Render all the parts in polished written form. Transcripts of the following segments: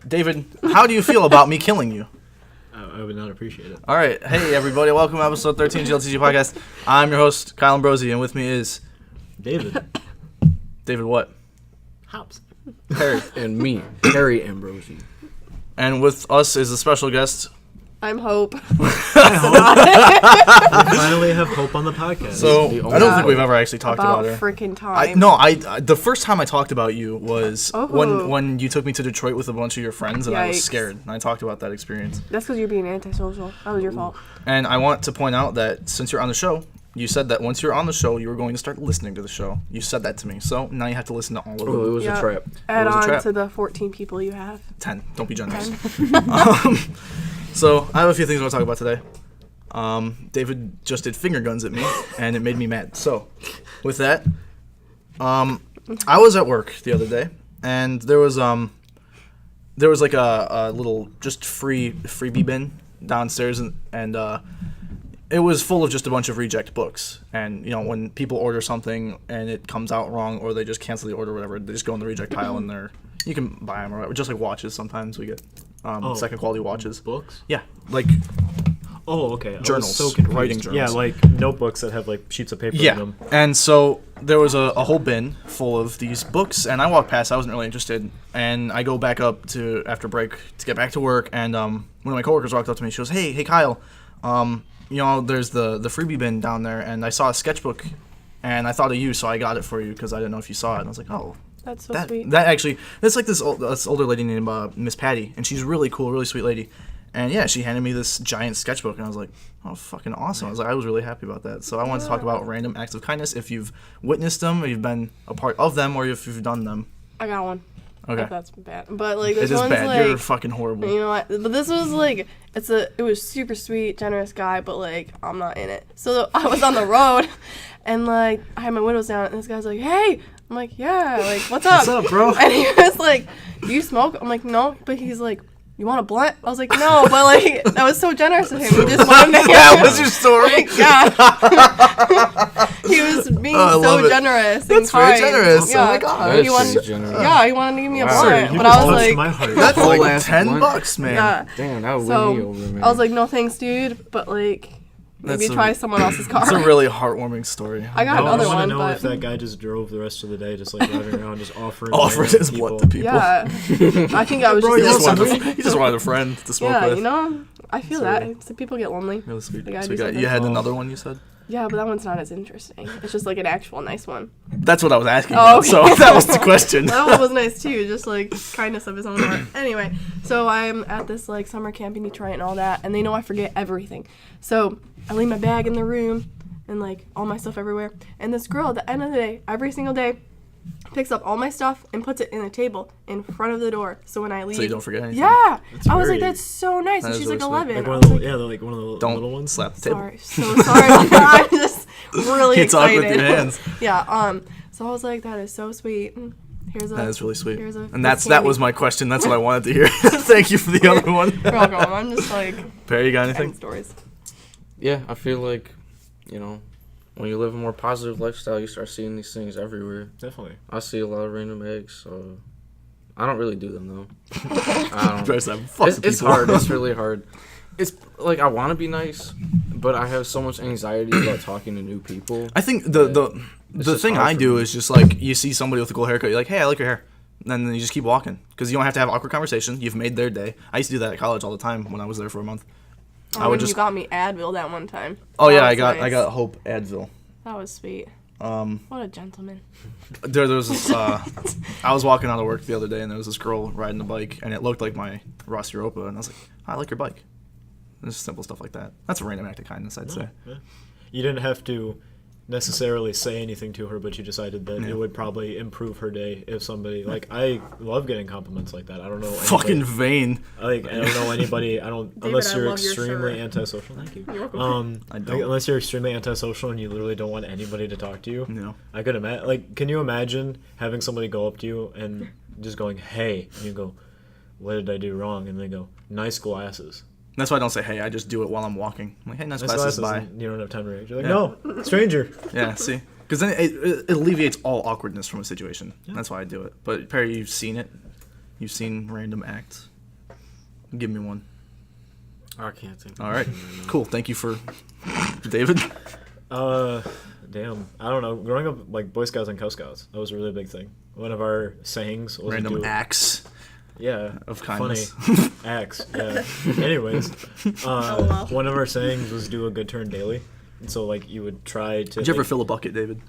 David, how do you feel about me killing you? I would not appreciate it. All right. Hey, everybody. Welcome to episode 13 GLTG podcast. I'm your host, Kyle Ambrosi, and with me is... David. David what? Hops. Harry. And me, Harry Ambrosi. And with us is a special guest... I'm Hope. We finally have Hope on the podcast. So, I don't think we've ever actually talked about her. Freaking time. The first time I talked about you was when you took me to Detroit with a bunch of your friends, and I was scared. And I talked about that experience. That's because you're being antisocial. That was your fault. And I want to point out that since you're on the show, you said that once you're on the show, you were going to start listening to the show. You said that to me. So now you have to listen to all of them. Oh, it was a trap. Add on to the 14 people you have. 10. Don't be generous. So I have a few things I want to talk about today. David just did finger guns at me, and it made me mad. So with that, I was at work the other day, and there was like a little just freebie bin downstairs, and it was full of just a bunch of reject books. And you know, when people order something and it comes out wrong, or they just cancel the order or whatever, they just go in the reject pile, and you can buy them or whatever. Just like watches, sometimes we get second quality watches. Books? Yeah, like okay. journals, So confused. writing journals. Yeah, like notebooks that have like sheets of paper in them. And so there was a whole bin full of these books, and I walked past. I wasn't really interested, and I go back up to after break to get back to work, and one of my coworkers walked up to me. She goes, "Hey, Kyle, you know, there's the freebie bin down there, and I saw a sketchbook, and I thought of you, so I got it for you because I didn't know if you saw it." And I was like, "Oh." That's so sweet. That actually, it's like this older lady named Miss Patty, and she's really cool, really sweet lady. And yeah, she handed me this giant sketchbook, and I was like, "Oh, fucking awesome!" I was really happy about that. So I wanted to talk about random acts of kindness. If you've witnessed them, or you've been a part of them, or if you've done them. I got one. Okay. That's bad. But like It this is one's bad. like, You're fucking horrible. you know what? But this was like it was super sweet, generous guy, but like I'm not in it. So I was on the road, and like I had my windows down, and this guy's like, "Hey." I'm like, "Yeah, like, what's up?" What's up, bro? And he was like, "Do you smoke?" I'm like, "No." But he's like, "You want a blunt?" I was like, "No," but like, that was so generous of him. He just wanted to That was your story? Like, yeah. He was being so generous and That's kind. very generous. Yeah. Oh my god. That He is wanted, pretty generous. yeah, he wanted to give me a Wow. blunt. You But just I was touched like, my heart. That's Whole like ass blunt. $10, man. yeah. Damn, that would So, win me over, man. I was like, "No thanks, dude," but like, maybe That's try someone else's car. It's a really heartwarming story. I got I another want to one, know but if that guy just drove the rest of the day, just like driving around, just offering His blood to people. yeah, I think I was Bro, just He just wanted a friend to smoke yeah, with. you know, I feel that. Some people get lonely. Really sweet. They gotta Sweet do guy. something. You had another one, you said? Yeah, but that one's not as interesting. It's just like an actual nice one. That's what I was asking Oh, about, okay. so that was the question. That one was nice too, just like kindness of his own heart. Anyway, so I'm at this like summer camp in Detroit and all that, and they know I forget everything. So I leave my bag in the room and like all my stuff everywhere. And this girl at the end of the day, every single day, picks up all my stuff and puts it in a table in front of the door. So when I leave, So you don't forget anything. yeah, That's I was like, very- "That's so nice." And That she's is like really sweet. 11. Like I one was of the, like, yeah, like one of the Don't little ones. slap the table. sorry, so sorry about that. I'm just really You talk excited. with your hands. Yeah. So I was like, "That is so sweet." Here's a. That is really sweet. Here's a And that was my question. That's what I wanted to hear. Thank you for the other one. You're welcome. I'm just like Perry, you got telling anything? stories. Yeah, I feel like, you know, when you live a more positive lifestyle, you start seeing these things everywhere. Definitely. I see a lot of random eggs, so I don't really do them, though. I don't. Dress up. Fuck the It's people. hard. It's really hard. It's like I want to be nice, but I have so much anxiety about talking to new people. I think the just thing hard I for do me. is just like you see somebody with a cool haircut, you're like, "Hey, I like your hair," and then you just keep walking because you don't have to have awkward conversation. You've made their day. I used to do that at college all the time when I was there for a month. Oh, I would when just. you got me Advil that one time. Oh That yeah, was I nice. got Hope Advil. That was sweet. Um, What a gentleman. there was this. I was walking out of work the other day, and there was this girl riding a bike, and it looked like my Ross Europa, and I was like, "I like your bike." Just simple stuff like that. That's a random act of kindness, I'd say. Yeah. You didn't have to necessarily say anything to her, but you decided that Yeah. it would probably improve her day if somebody like I love getting compliments like that. I don't know anybody, Fucking vain. I don't know anybody. I don't David, unless I you're love your extremely shirt. antisocial. Thank you. You're welcome. I don't. Unless you're extremely antisocial and you literally don't want anybody to talk to you. No. I could imagine. Like, can you imagine having somebody go up to you and just going, "Hey," and you go, "What did I do wrong?" And they go, "Nice glasses." That's why I don't say hey. I just do it while I'm walking. I'm like, hey, nice glasses, bye. And you don't have time to react. You're like, Yeah. "No, stranger." Yeah, see? Because then it alleviates all awkwardness from a situation. That's why I do it. But Perry, you've seen it. You've seen random acts. Give me one. I can't think. All right. Cool. Thank you for David. Damn. I don't know. Growing up, like Boy Scouts and Cub Scouts, that was a really big thing. One of our sayings was Random acts of kindness. Funny acts. Yeah. Anyways, LOL. one of our sayings was do a good turn daily. And so like you would try to. Did you ever fill a bucket, David?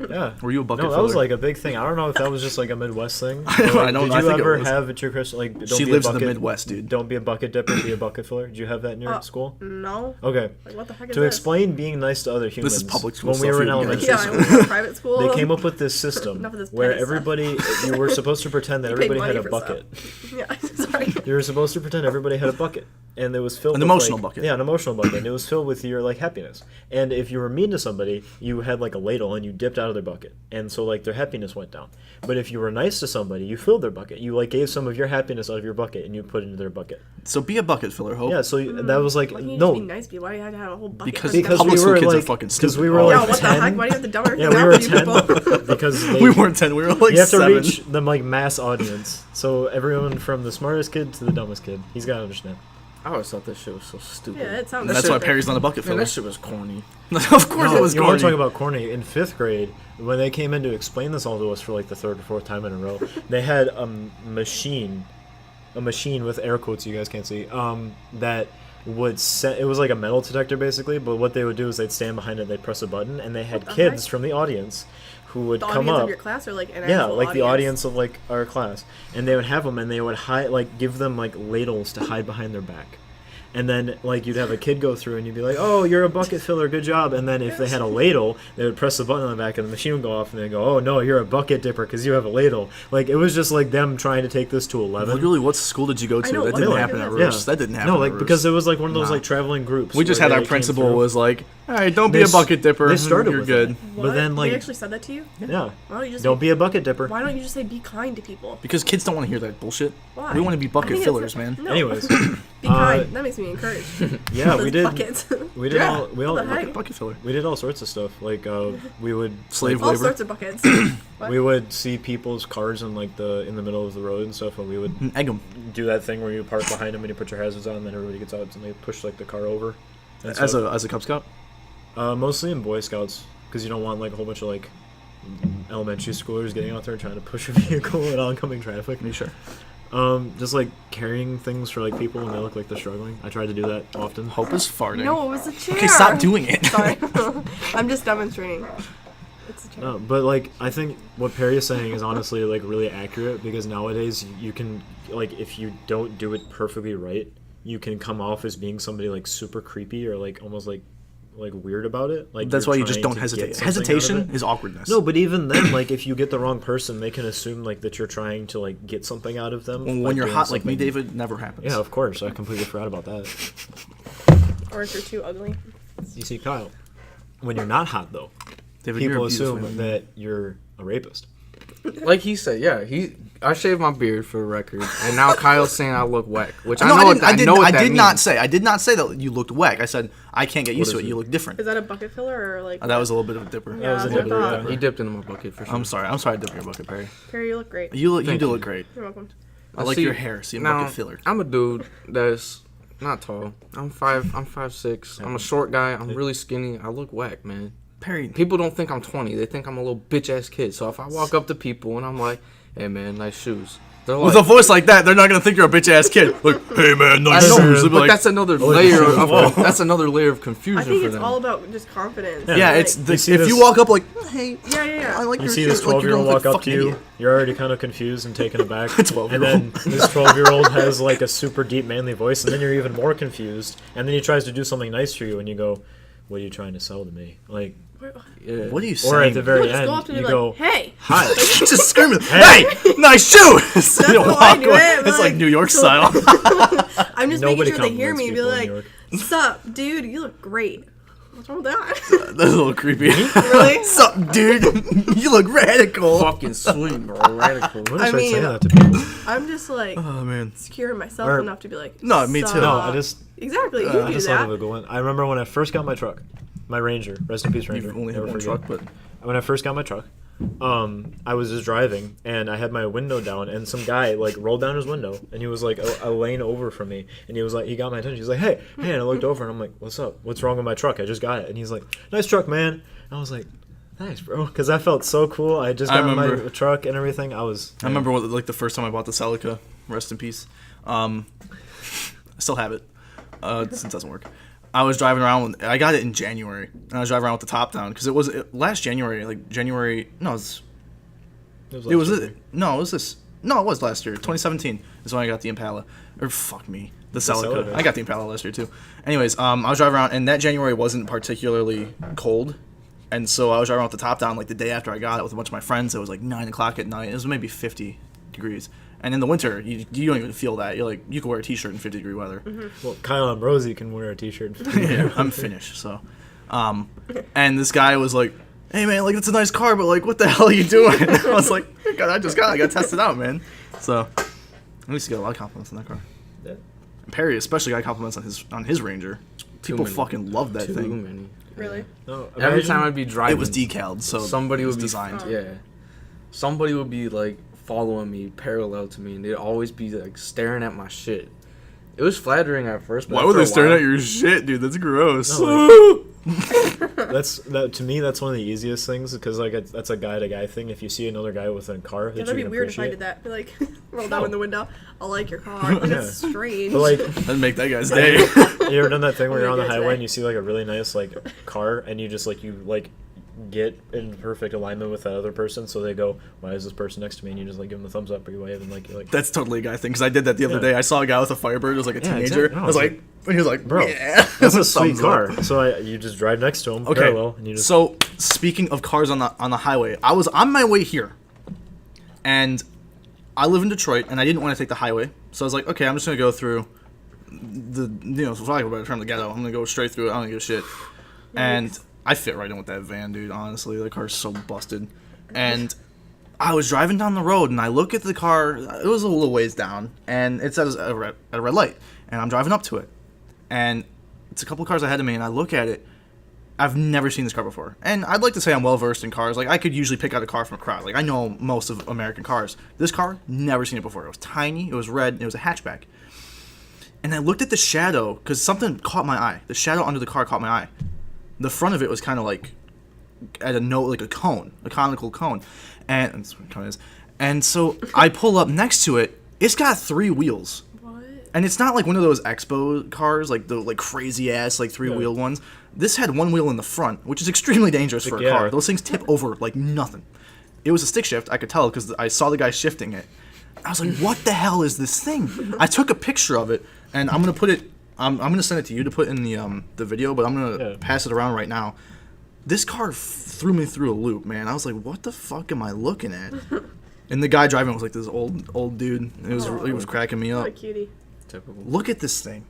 Yeah. Were you a bucket No, that filler? was like a big thing. I don't know if that was just like a Midwest thing. I don't- Did I you think it ever was. have at your Christmas like? Don't She be lives a in the bucket, Midwest, dude. Don't be a bucket dipper. Be a bucket filler. Did you have that in your school? No. Okay. Like, what the heck is To this? explain being nice to other humans. is public school When we stuff, were in you can elementary get Yeah, I school, went to a private school. they came up with this system Enough of this where petty stuff. everybody you were supposed to pretend that You paid everybody had money a for bucket. Yeah, sorry. You were supposed to pretend everybody had a bucket, and it was filled An with, emotional like- bucket. Yeah, an emotional bucket. And it was filled with your like happiness. And if you were mean to somebody, you had like a ladle and you dipped out of their bucket, and so like their happiness went down. But if you were nice to somebody, you filled their bucket. You like gave some of your happiness out of your bucket and you put it into their bucket. So be a bucket filler, Hope. Yeah, so that was like Why can't you no. just be nice to people? Why do you have to have a whole bucket? Because for public we school were kids are like, fucking because we stupid. were Oh, like Yeah, what 10. the heck? Why do you have to dumb everything Yeah, we down were for you 10 people? because they, We weren't 10. We were like you have to 7. reach the like mass audience. So everyone from the smartest kid to the dumbest kid, he's got to understand. I always thought that shit was so stupid. Yeah, it sounds And that's stupid. why Perry's not a bucket Man, filler. that shit was corny. Of course it was you corny. want to talk about corny. In 5th grade, when they came in to explain this all to us for like the 3rd or 4th time in a row, they had a machine with air quotes you guys can't see, that would set, it was like a metal detector basically, but what they would do is they'd stand behind it, they'd press a button, and they had What the kids heck? from the audience who would The come audience up. of your class or like an Yeah, actual like the audience of like our class, and they would have them, and they would hide, like give them like ladles to hide behind their back, and then like you'd have a kid go through, and you'd be like, "Oh, you're a bucket filler, good job." And then if they had a ladle, they would press the button on the back, and the machine would go off, and they'd go, "Oh no, you're a bucket dipper because you have a ladle." Like it was just like them trying to take this to 11. Literally, what school did you go to? I know, That what didn't the happen heck at is Roost. Yeah. That didn't happen No, at like Roost. because it was like one of those Nah. like traveling groups. We just where had our they came principal through. was like, "All right, don't be They a bucket dipper. they started You're with good." that. What? But then like They actually said that to you? yeah, Why don't you just don't say, be a bucket dipper. Why don't you just say be kind to people? Because kids don't want to hear that bullshit. Why? We want to be I bucket think fillers, it's- man. No. Anyways, Be kind. That makes me encouraged. yeah, Those we did. buckets. We did Yeah. all. We all. What the heck? Bucket filler. We did all sorts of stuff. Like we would Slave All labor. sorts of buckets. What? we would see people's cars in like in the middle of the road and stuff, and we would Egg them. do that thing where you park behind them and you put your hazards on, and then everybody gets out and they push like the car over. And As stuff. a Cub Scout? Mostly in Boy Scouts, because you don't want like a whole bunch of like elementary schoolers getting out there trying to push a vehicle in oncoming traffic. Are you sure? Just like carrying things for like people when they look like they're struggling. I try to do that often. Hope is farting. No, it was a chair. Okay, stop doing it. Sorry. I'm just demonstrating. It's a chair. No, but like I think what Perry is saying is honestly like really accurate, because nowadays you can like if you don't do it perfectly right, you can come off as being somebody like super creepy or like almost like weird about it. Like That's you're why you just trying don't to get hesitate. something out of Hesitation it. is awkwardness. No, but even then, like if you get the wrong person, they can assume like that you're trying to like get something out of them. when by you're doing hot like me, something- David, never happens. Yeah, of course. I completely forgot about that. Or if you're too ugly. You see, Kyle, when you're not hot though, David, you're people a beautiful assume young man. that you're a rapist. Like he said, yeah, I shaved my beard for the record, and now Kyle's saying I look whack, which No, I know what I that did not means. say. I did not say that you looked whack. I said I can't get used What to is it. it? You look different. Is that a bucket filler or like? That was a little bit of a dipper. Yeah, was a that's what I dipper, thought. yeah. He dipped into my bucket for sure. I'm sorry. I'm sorry to dip your bucket, Perry. Perry, you look great. You Thank do you. look great. You're welcome. I like See, your hair. See, a now, bucket filler. I'm a dude that's not tall. I'm 5'6". I'm a short guy. I'm really skinny. I look whack, man. Perry. People don't think I'm 20. They think I'm a little bitch ass kid. So if I walk up to people and I'm like, "Hey man, nice shoes," they're like, With a voice like that, they're not gonna think you're a bitch ass kid. Like, hey man, I nice know, shoes. They'll be but like, that's another layer Whoa. of that's another layer of confusion I think for it's them. all about just confidence. yeah, Like, it's the, You see if this- you walk up like, hey, yeah. I like You your see shoes, this like, you're 12-year-old gonna walk look up to fucking you, idiot. you're already kind of confused and taken aback. 12-year-old. And then this 12-year-old has like a super deep manly voice, and then you're even more confused. And then he tries to do something nice for you, and you go, "What are you trying to sell to me?" Like, Yeah. What are you saying? or at the You very just end, go up to me you and go, be like, hey. "Hi." just screaming, hey, nice shoes. That's You how walk I do away. it, It's like like- New York style. I'm just Nobody making sure they hear compliments me and be people in like, New York. sup, dude, you look great. What's wrong with that? That's a little creepy. Really? Sup, dude? You look radical. Fucking sweet, bro. Radical. When I did I say mean- that to people? I'm just like Oh man. secure in myself Or- enough to be like, No, me too. "Sup." No, I just Exactly, you I do just thought of that. a good one. I remember when I first got my truck, my Ranger. Rest in peace, Ranger. You've only had Never one forget. truck, but When I first got my truck, I was just driving, and I had my window down, and some guy like rolled down his window, and he was like a lane over from me, and he was like, he got my attention. He was like, hey, and I looked over, and I'm like, what's up? What's wrong with my truck? I just got it. And he's like, nice truck, man. And I was like, thanks, bro, because I felt so cool. I just got my truck and everything. I remember like the first time I bought the Celica. Rest in peace. I still have it. Since it doesn't work. I was driving around. I got it in January, and I was driving around with the top down because it was last January. Like January. No, it was last year. 2017 is when I got the Impala. Or fuck me, the Celica. I got the Impala last year too. Anyways, I was driving around, and that January wasn't particularly cold, and so I was driving around with the top down like the day after I got it with a bunch of my friends. It was like 9 o'clock at night. It was maybe 50 degrees. And in the winter, you don't even feel that. You're like, you can wear a t-shirt in 50-degree weather. Mm-hmm. Well, Kyle and Rosie can wear a t-shirt. Yeah, I'm Finnish, so. And this guy was like, hey, man, like, it's a nice car, but, like, what the hell are you doing? I was like, God, I got to test it out, man. So, I used to get a lot of compliments on that car. Yeah. And Perry especially got compliments on his Ranger. People fucking love that thing. Too many. Really? No, Every time I'd be driving, it was decaled, so somebody would be designed. Yeah. Somebody would be, like, following me parallel to me, and they'd always be like staring at my shit. It was flattering at first, but why were they staring at your shit, dude? That's gross. No, like, to me, that's one of the easiest things because like that's a guy to guy thing. If you see another guy with a car, that'd be weird if I did that. Be like, roll down in the window. I like your car. Like, that's strange. But, like, that'd make that guy's day. You ever done that thing where you're on the highway and you see like a really nice like car and you just like get in perfect alignment with that other person, so they go, why is this person next to me? And you just like give them the thumbs up or you wave and like you're like, that's totally a guy thing because I did that the other day. I saw a guy with a Firebird. It was like a teenager. Exactly. No, I was like, he was like, bro, yeah. That's a sweet car. So you just drive next to him. Okay. Parallel, and you just... So speaking of cars on the highway, I was on my way here, and I live in Detroit, and I didn't want to take the highway, so I was like, okay, I'm just gonna go through for lack of a better term, the ghetto. I'm gonna go straight through it. I don't give a shit. And I fit right in with that van, dude. Honestly, the car's so busted. And I was driving down the road, and I look at the car. It was a little ways down, and it's at a red light. And I'm driving up to it, and it's a couple cars ahead of me. And I look at it. I've never seen this car before, and I'd like to say I'm well versed in cars. Like I could usually pick out a car from a crowd. Like I know most of American cars. This car, never seen it before. It was tiny. It was red. And it was a hatchback. And I looked at the shadow because something caught my eye. The shadow under the car caught my eye. The front of it was kind of like at a note, like a cone, a conical cone, and that's what a cone is. And so I pull up next to it. It's got 3 wheels. What? And it's not like one of those expo cars, like the like crazy ass like 3-wheel ones. This had 1 wheel in the front, which is extremely dangerous for a car. Those things tip over like nothing. It was a stick shift. I could tell because I saw the guy shifting it. I was like, "What the hell is this thing?" I took a picture of it, and I'm gonna put it. I'm gonna send it to you to put in the video, but I'm gonna pass it around right now. This car threw me through a loop, man. I was like, "What the fuck am I looking at?" And the guy driving was like this old dude. It was cracking me up. What a cutie. Typical. Look at this thing.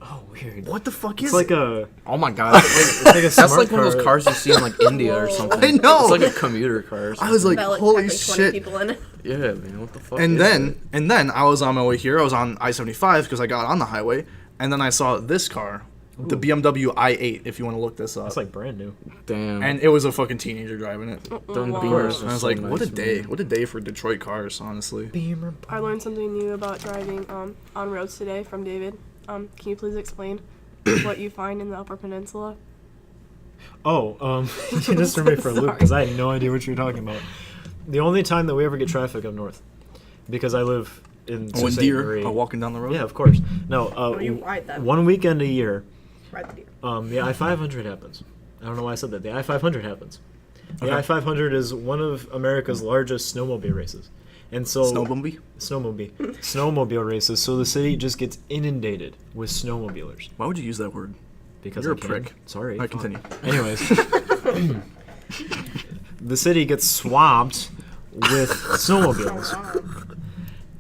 Oh, weird. What the fuck It's is like it? a... Oh my god. It's like a That's like one of car. those cars you see in like India or something. I know. It's like a commuter car. Or something. I was like, About, holy 20 shit. people in it. Yeah, man, what the fuck? And is then I was on my way here. I was on I-75 because I got on the highway, and then I saw this car, the BMW i8. If you want to look this up, It's like brand new. it? Damn. and it was a fucking teenager driving it. Them Wow. Beamers And I are was so like, nice, what a day! man. What a day for Detroit cars, honestly. Beamer. I learned something new about driving on roads today from David. Can you please explain what you find in the Upper Peninsula? Oh, you just threw me for a loop because I had no idea what you were talking about. The only time that we ever get traffic up north, because I live in When Sault Ste. deer Marie. are walking down the road. Yeah, of course. No, Oh, you ride that. one weekend a year, Ride the deer. the I-500 happens. I don't know why I said that. The I-500 happens. The Okay. I-500 is one of America's largest snowmobile races. And so snowmobile races. So the city just gets inundated with snowmobilers. Why would you use that word? Because You're I a can. prick. Sorry. All right, continue. Anyways, the city gets swamped with snowmobiles.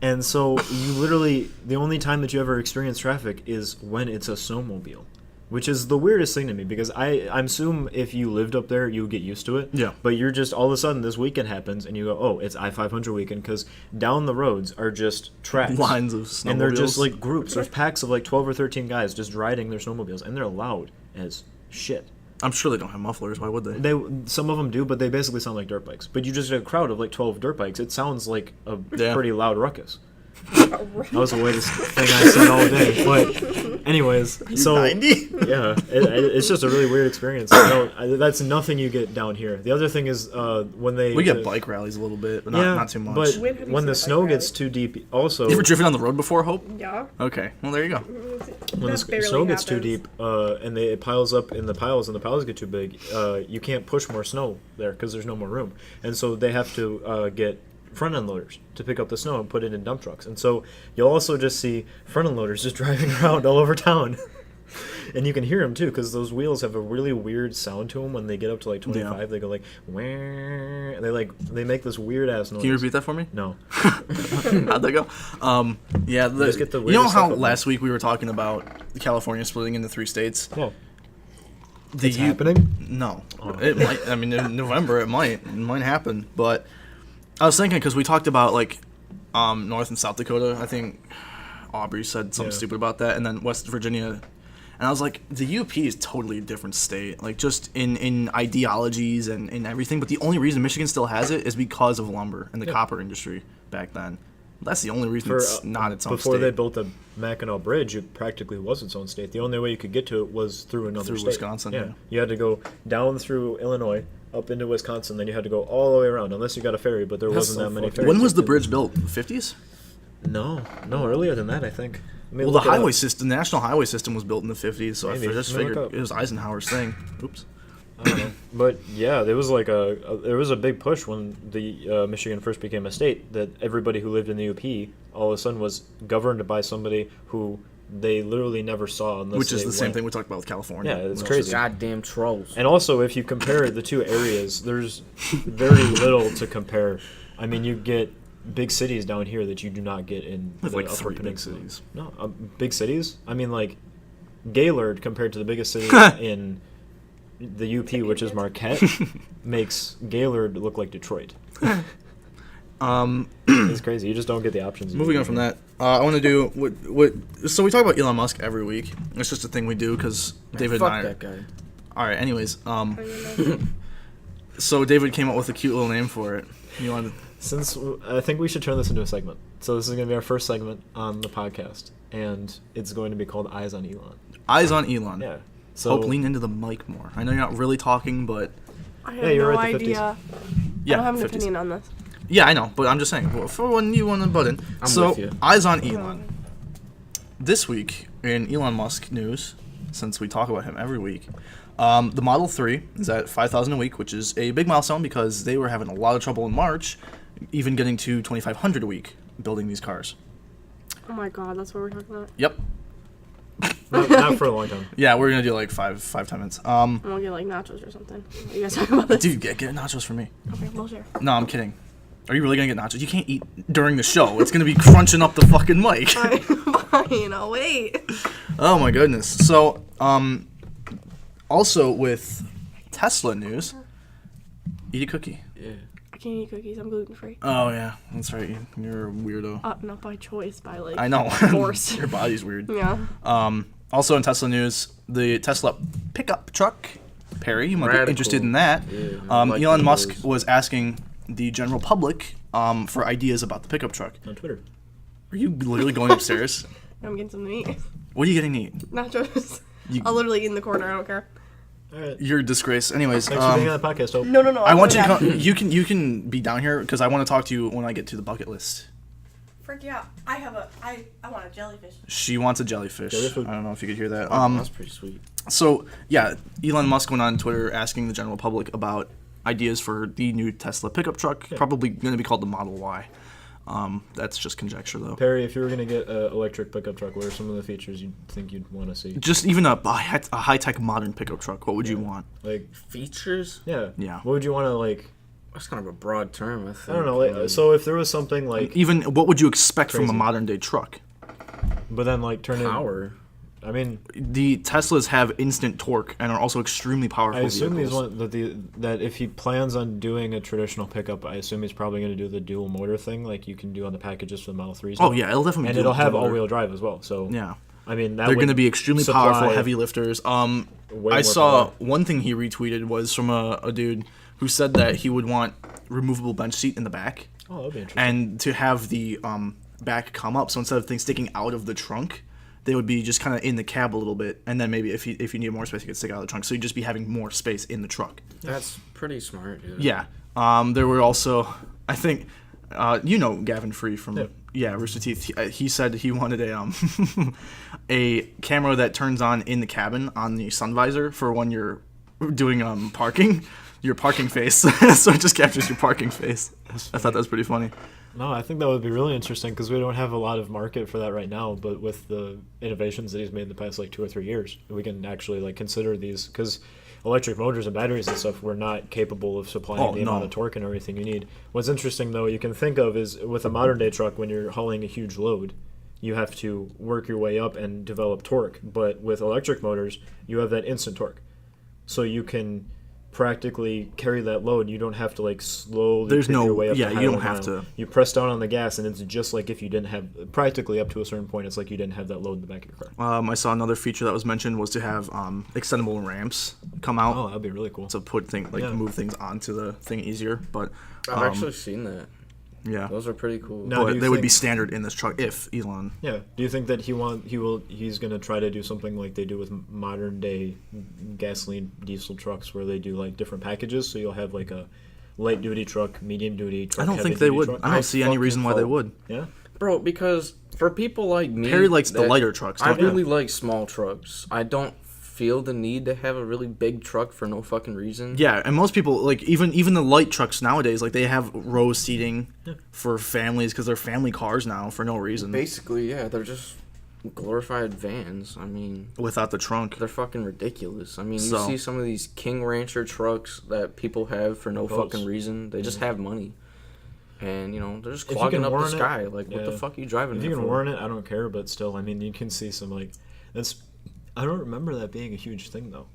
And so you literally, the only time that you ever experience traffic is when it's a snowmobile, which is the weirdest thing to me because I assume if you lived up there, you would get used to it. Yeah. But you're just, all of a sudden, this weekend happens and you go, oh, it's I-500 weekend because down the roads are just tracks. Lines of snowmobiles. And they're just like groups. There's packs of like 12 or 13 guys just riding their snowmobiles and they're loud as shit. I'm sure they don't have mufflers. Why would they? Some of them do, but they basically sound like dirt bikes. But you just get a crowd of like 12 dirt bikes. It sounds like a pretty loud ruckus. That was the weirdest thing I said all day. But anyways, so 90? yeah, it's just a really weird experience. That's nothing you get down here. The other thing is when we get bike rallies a little bit, but not too much. But When have you when seen the a snow bike gets rally? too deep, also You ever driven on the road before, Hope? Yeah. Okay, well there you go. when the That barely snow gets too happens. deep and it piles up in the piles and the piles get too big, you can't push more snow there because there's no more room, and so they have to get front end loaders to pick up the snow and put it in dump trucks. And so you'll also just see front end loaders just driving around all over town. And you can hear them too, because those wheels have a really weird sound to them when they get up to like 25. Yeah. They go like, wah, and they make this weird ass noise. Can you repeat that for me? No. How'd that go? Yeah, just get the you know weirdest how stuff up last week we were talking about California splitting into 3 states? Yeah. The It's happening? No, it might. I mean, in November it might happen. But I was thinking because we talked about like North and South Dakota. I think Aubrey said something stupid about that, and then West Virginia. And I was like, the UP is totally a different state, like just in ideologies and in everything. But the only reason Michigan still has it is because of lumber and the copper industry back then. That's the only reason it's not its own Before state. they built the Mackinac Bridge, it practically was its own state. The only way you could get to it was through another Through state. Wisconsin, yeah. You had to go down through Illinois, up into Wisconsin, then you had to go all the way around, unless you got a ferry, but there That's wasn't so that many fucked up. ferries. When was the bridge built? 50s? No, earlier than that, I think. I mean, Well, the look it up. highway system, the national highway system, was built in the 50s. So Maybe. I just Let me look figured up. it was Eisenhower's thing. Oops. I don't know. But yeah, there was like there was a big push when the Michigan first became a state that everybody who lived in the UP all of a sudden was governed by somebody who they literally never saw unless Which is they the same went. thing we talked about with California. Yeah, it's Those crazy. Goddamn trolls. And also, if you compare the two areas, there's very little to compare. I mean, you get big cities down here that you do not get in With the like upper 3 big peninsula. cities. No, big cities? I mean, like, Gaylord compared to the biggest city in the UP, which is Marquette, makes Gaylord look like Detroit. It's crazy. You just don't get the options. Moving on from that, I want to do what. So we talk about Elon Musk every week. It's just a thing we do because David Fuck and I. that guy. All right. Anyways, so David came up with a cute little name for it. You wanted. Since I think we should turn this into a segment. So this is going to be our first segment on the podcast, and it's going to be called Eyes on Elon. Eyes on Elon. Yeah. So Hope, lean into the mic more. I know you're not really talking, but I Yeah, have you're no right, the 50s. idea. yeah, I don't have an 50s. opinion on this. Yeah, I know, but I'm just saying. Well, for when you want to butt in. I'm So, with you. Eyes on Elon. This week in Elon Musk news, since we talk about him every week, the Model 3 is at 5,000 a week, which is a big milestone because they were having a lot of trouble in March, even getting to 2,500 a week building these cars. Oh my god, that's what we're talking about. Yep. not for a long time. Yeah, we're gonna do like 5 minutes. I'm gonna get like nachos or something. Are you guys talking about this? Dude, get nachos for me. Okay, we'll share. No, I'm kidding. Are you really gonna get nachos? You can't eat during the show. It's gonna be crunching up the fucking mic. Fine, I'll wait. Oh my goodness. So, also with Tesla news, eat a cookie. Yeah. I can't eat cookies. I'm gluten free. Oh yeah, that's right. You're a weirdo. Not by choice, by like. I know. Force. Your body's weird. Yeah. Also in Tesla news, the Tesla pickup truck. Perry, you might be Radical. interested in that. Yeah, I like Elon those. Musk was asking the general public for ideas about the pickup truck. On Twitter. Are you literally going upstairs? I'm getting something to eat. What are you getting to eat? Nachos. You- I'll literally eat in the corner. I don't care. All right. You're a disgrace. Anyways, Thanks for being on the podcast, Hope. No. I want you to to. come. You can be down here because I want to talk to you when I get to the bucket list. Frick yeah! I want a jellyfish. She wants a jellyfish. Jellyfish. I don't know if you could hear that. That's pretty sweet. So yeah, Elon Musk went on Twitter asking the general public about ideas for the new Tesla pickup truck, probably going to be called the Model Y. That's just conjecture though. Perry, if you were going to get an electric pickup truck, what are some of the features you think you'd want to see? Just even a high-tech modern pickup truck. What would you want? Like, Features? yeah. Yeah. What would you want to, like, That's kind of a broad term, I think. I don't know, like, so if there was something like, Even what would you expect from a Crazy. modern day truck? but then, like, turn Power. I mean, The Teslas have instant torque and are also extremely powerful I assume vehicles. that if he plans on doing a traditional pickup, I assume he's probably going to do the dual motor thing, like you can do on the packages for the Model 3s. Oh yeah, it'll definitely. and do it'll have motor. all-wheel drive as well. So Yeah. I mean, that They're would going to be extremely supply powerful heavy lifters. way I more saw power. one thing he retweeted was from a dude who said that he would want removable bench seat in the back. Oh, that'd be interesting. And to have the back come up, so instead of things sticking out of the trunk, they would be just kind of in the cab a little bit, and then maybe if you need more space, you could stick out of the trunk. So you'd just be having more space in the truck. That's pretty smart. Yeah. Yeah. There were also, I think, Gavin Free from Rooster Teeth. He said he wanted a camera that turns on in the cabin on the sun visor for when you're doing parking, your parking face. So it just captures your parking face. I thought that was pretty funny. No, I think that would be really interesting because we don't have a lot of market for that right now. But with the innovations that he's made in the past 2 or 3 years, we can actually consider these because electric motors and batteries and stuff were not capable of supplying the amount of torque and everything you need. What's interesting though, you can think of is with a modern day truck when you're hauling a huge load, you have to work your way up and develop torque. But with electric motors, you have that instant torque, so you can practically carry that load. You don't have to slowly There's creep no- your way up yeah, the you don't highway have mile. to- You press down on the gas and it's just like if you didn't have, practically up to a certain point, it's like you didn't have that load in the back of your car. I saw another feature that was mentioned was to have extendable ramps come out Oh, that'd be really cool. to put move things onto the thing easier. But I've actually seen that. yeah, Those are pretty cool. No. do but you they would be think- standard in this truck if Elon. Yeah. Do you think that he's going to try to do something like they do with modern day gasoline diesel trucks where they do different packages, so you'll have a light duty truck, medium duty truck, I don't heavy think they duty would. truck? I don't see any fucking reason why they hope. would. Yeah. Bro, because for people like me, Perry likes the that- lighter trucks. I Don't you? really like small trucks. I don't feel the need to have a really big truck for no fucking reason. Yeah, and most people even the light trucks nowadays, they have row seating for families because they're family cars now for no reason Basically, yeah, they're just glorified vans. I mean, without the trunk. they're fucking ridiculous. I mean, you So- see some of these King Rancher trucks that people have for no Boats. fucking reason. They just have money. And, they're just If you clogging can up the warrant it, sky. What yeah. the fuck are you driving If there you can for? warrant it, I don't care, but still, I mean, you can see some that's. I don't remember that being a huge thing though.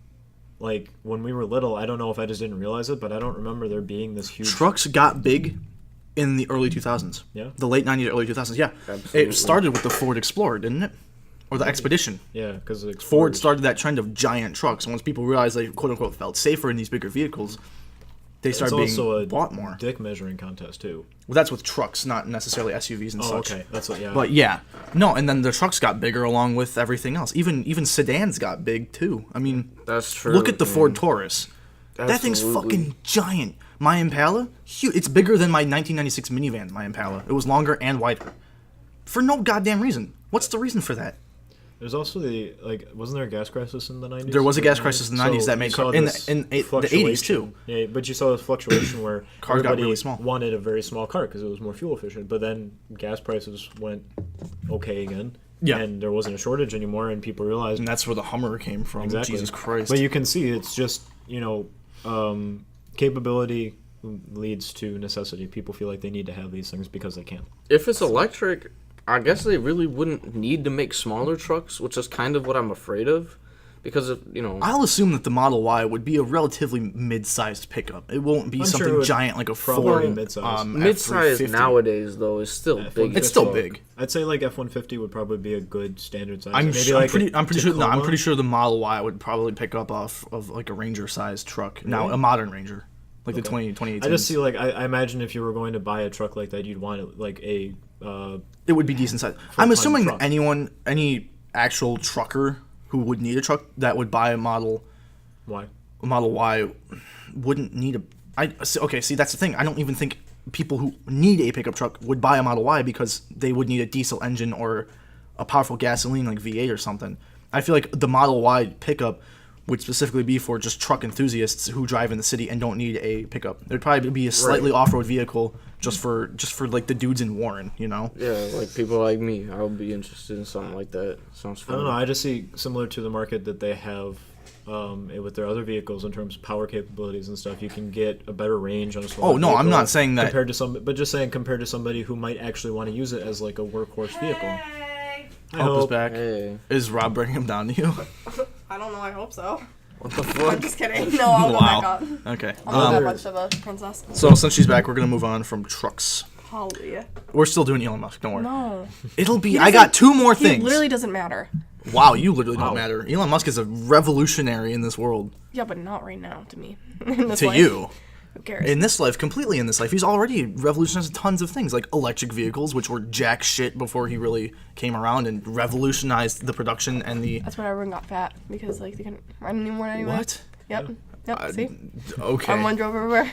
When we were little, I don't know if I just didn't realize it, but I don't remember there being this huge. Trucks got big in the early 2000s. Yeah. The late 90s, early 2000s. Yeah. Absolutely. It started with the Ford Explorer, didn't it? Or the Expedition. Yeah, because Ford started that trend of giant trucks. And once people realized they quote unquote felt safer in these bigger vehicles, they It's started also being a bought more. dick measuring contest too. Well, that's with trucks, not necessarily SUVs and Oh, such. okay, that's what. Yeah. But yeah, no, and then the trucks got bigger along with everything else. Even sedans got big too. I mean, That's true. look at the man. Ford Taurus. That thing's Absolutely. fucking giant. My Impala, huge. It's bigger than my 1996 minivan. My Impala. It was longer and wider, for no goddamn reason. What's the reason for that? There's also wasn't there a gas crisis in the 90s? There was a gas crisis in the 90s that you made saw in this the 80s fluctuation. too. Yeah, but you saw this fluctuation where Cars got everybody really small. wanted a very small car because it was more fuel efficient. But then gas prices went okay again. Yeah. And there wasn't a shortage anymore, and people realized And that's where the Hummer came from. exactly. Jesus Christ. But you can see it's just capability leads to necessity. People feel like they need to have these things because they can. If it's electric, I guess they really wouldn't need to make smaller trucks, which is kind of what I'm afraid of. Because of, I'll assume that the Model Y would be a relatively mid-sized pickup. It won't be I'm sure something it would giant like a probably Ford. mid-size. mid-size F350. nowadays, though, is still big. It's as still fuck. big. I'd say F-150 would probably be a good standard size. I'm Maybe pretty sure. No, I'm Tacoma. pretty sure the Model Y would probably pick up off of a Ranger-sized truck. Now a modern Ranger, the 2018. I just see I imagine if you were going to buy a truck like that, you'd want it it would be decent size. I'm full-time assuming truck. that any actual trucker who would need a truck that would buy a Model why? Y wouldn't need see, that's the thing. I don't even think people who need a pickup truck would buy a Model Y because they would need a diesel engine or a powerful gasoline like V8 or something. I feel like the Model Y pickup would specifically be for just truck enthusiasts who drive in the city and don't need a pickup. There'd probably be a slightly off-road vehicle just for the dudes in Warren, Yeah, like people like me. I would be interested in something like that. Sounds I fun. don't know. I just see similar to the market that they have with their other vehicles in terms of power capabilities and stuff. You can get a better range on a smaller Oh, no, I'm vehicle not saying that- compared to somebody who might actually want to use it as like a workhorse vehicle. I Hope is hope. back. Hey, Is Rob bringing him down to you? I don't know. I hope so. what the I'm fuck? just kidding. No, I'll go back up. Okay. I'm not that much of a princess. So since she's back, we're gonna move on from trucks. Hallelujah. We're still doing Elon Musk. Don't worry. No. It'll be. He I got doesn't- 2 more He things. literally doesn't matter. Wow, you literally Wow. don't matter. Elon Musk is a revolutionary in this world. Yeah, but not right now to me. In this To life. you. Who cares? In this life, completely in this life, he's already revolutionized tons of things, like electric vehicles, which were jack shit before he really came around and revolutionized the production and the... That's when everyone got fat because like they couldn't run anymore anyway. What? Yep. Yep. See, Okay. I'm one drove everywhere.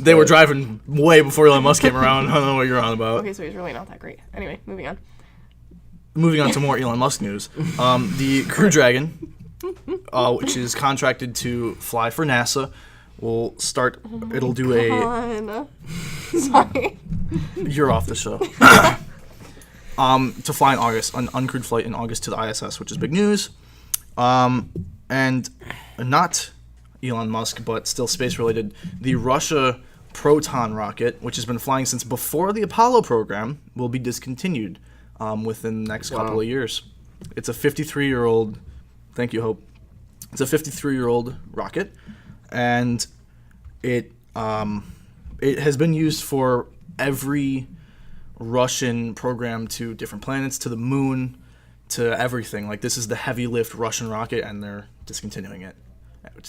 They were driving way before Elon Musk came around. I don't know what you're on about. Okay, so he's really not that great. Anyway, moving on. Moving on to more Elon Musk news. The Crew Dragon, which is contracted to fly for NASA, will start. It'll do a. Fine. Sorry. You're off the show. To fly in August, an uncrewed flight in August to the ISS, which is big news. And not Elon Musk, but still space related. The Russia Proton rocket, which has been flying since before the Apollo program, will be discontinued within the next couple of years. It's a 53-year-old. Thank you, Hope. It's a 53-year-old rocket, and it has been used for every Russian program to different planets, to the moon, to everything. Like, this is the heavy lift Russian rocket, and they're discontinuing it.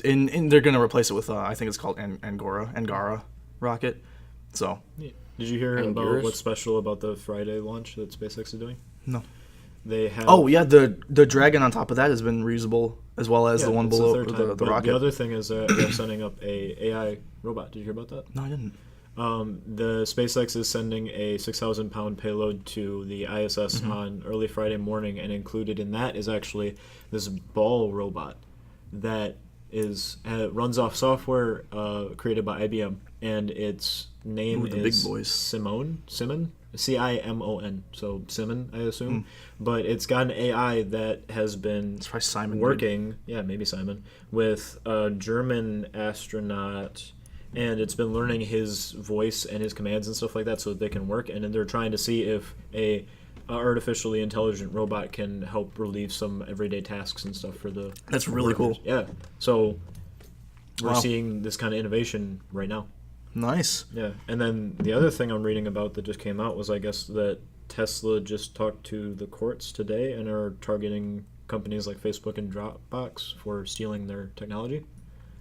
They're going to replace it with, I think it's called Angara rocket. So, Did you hear And about yours? what's special about the Friday launch that SpaceX is doing? no. They have. Oh, yeah, the Dragon on top of that has been reusable, as well as yeah, the one it's below third time, the but rocket. The other thing is they're sending up a AI robot. Did you hear about that? No, I didn't. The SpaceX is sending a 6,000-pound payload to the ISS on early Friday morning, and included in that is actually this ball robot that runs off software created by IBM, and its name Ooh, the is big boys. Simon, Cimon, so Simon, I assume. But it's got an AI that has been It's probably Simon. working, yeah, maybe Simon, with a German astronaut, and it's been learning his voice and his commands and stuff like that so that they can work. And then they're trying to see if a artificially intelligent robot can help relieve some everyday tasks and stuff for the. That's really workers. cool. Yeah, so we're Wow. seeing this kind of innovation right now. Nice. Yeah, and then the other thing I'm reading about that just came out was, I guess, that Tesla just talked to the courts today and are targeting companies like Facebook and Dropbox for stealing their technology.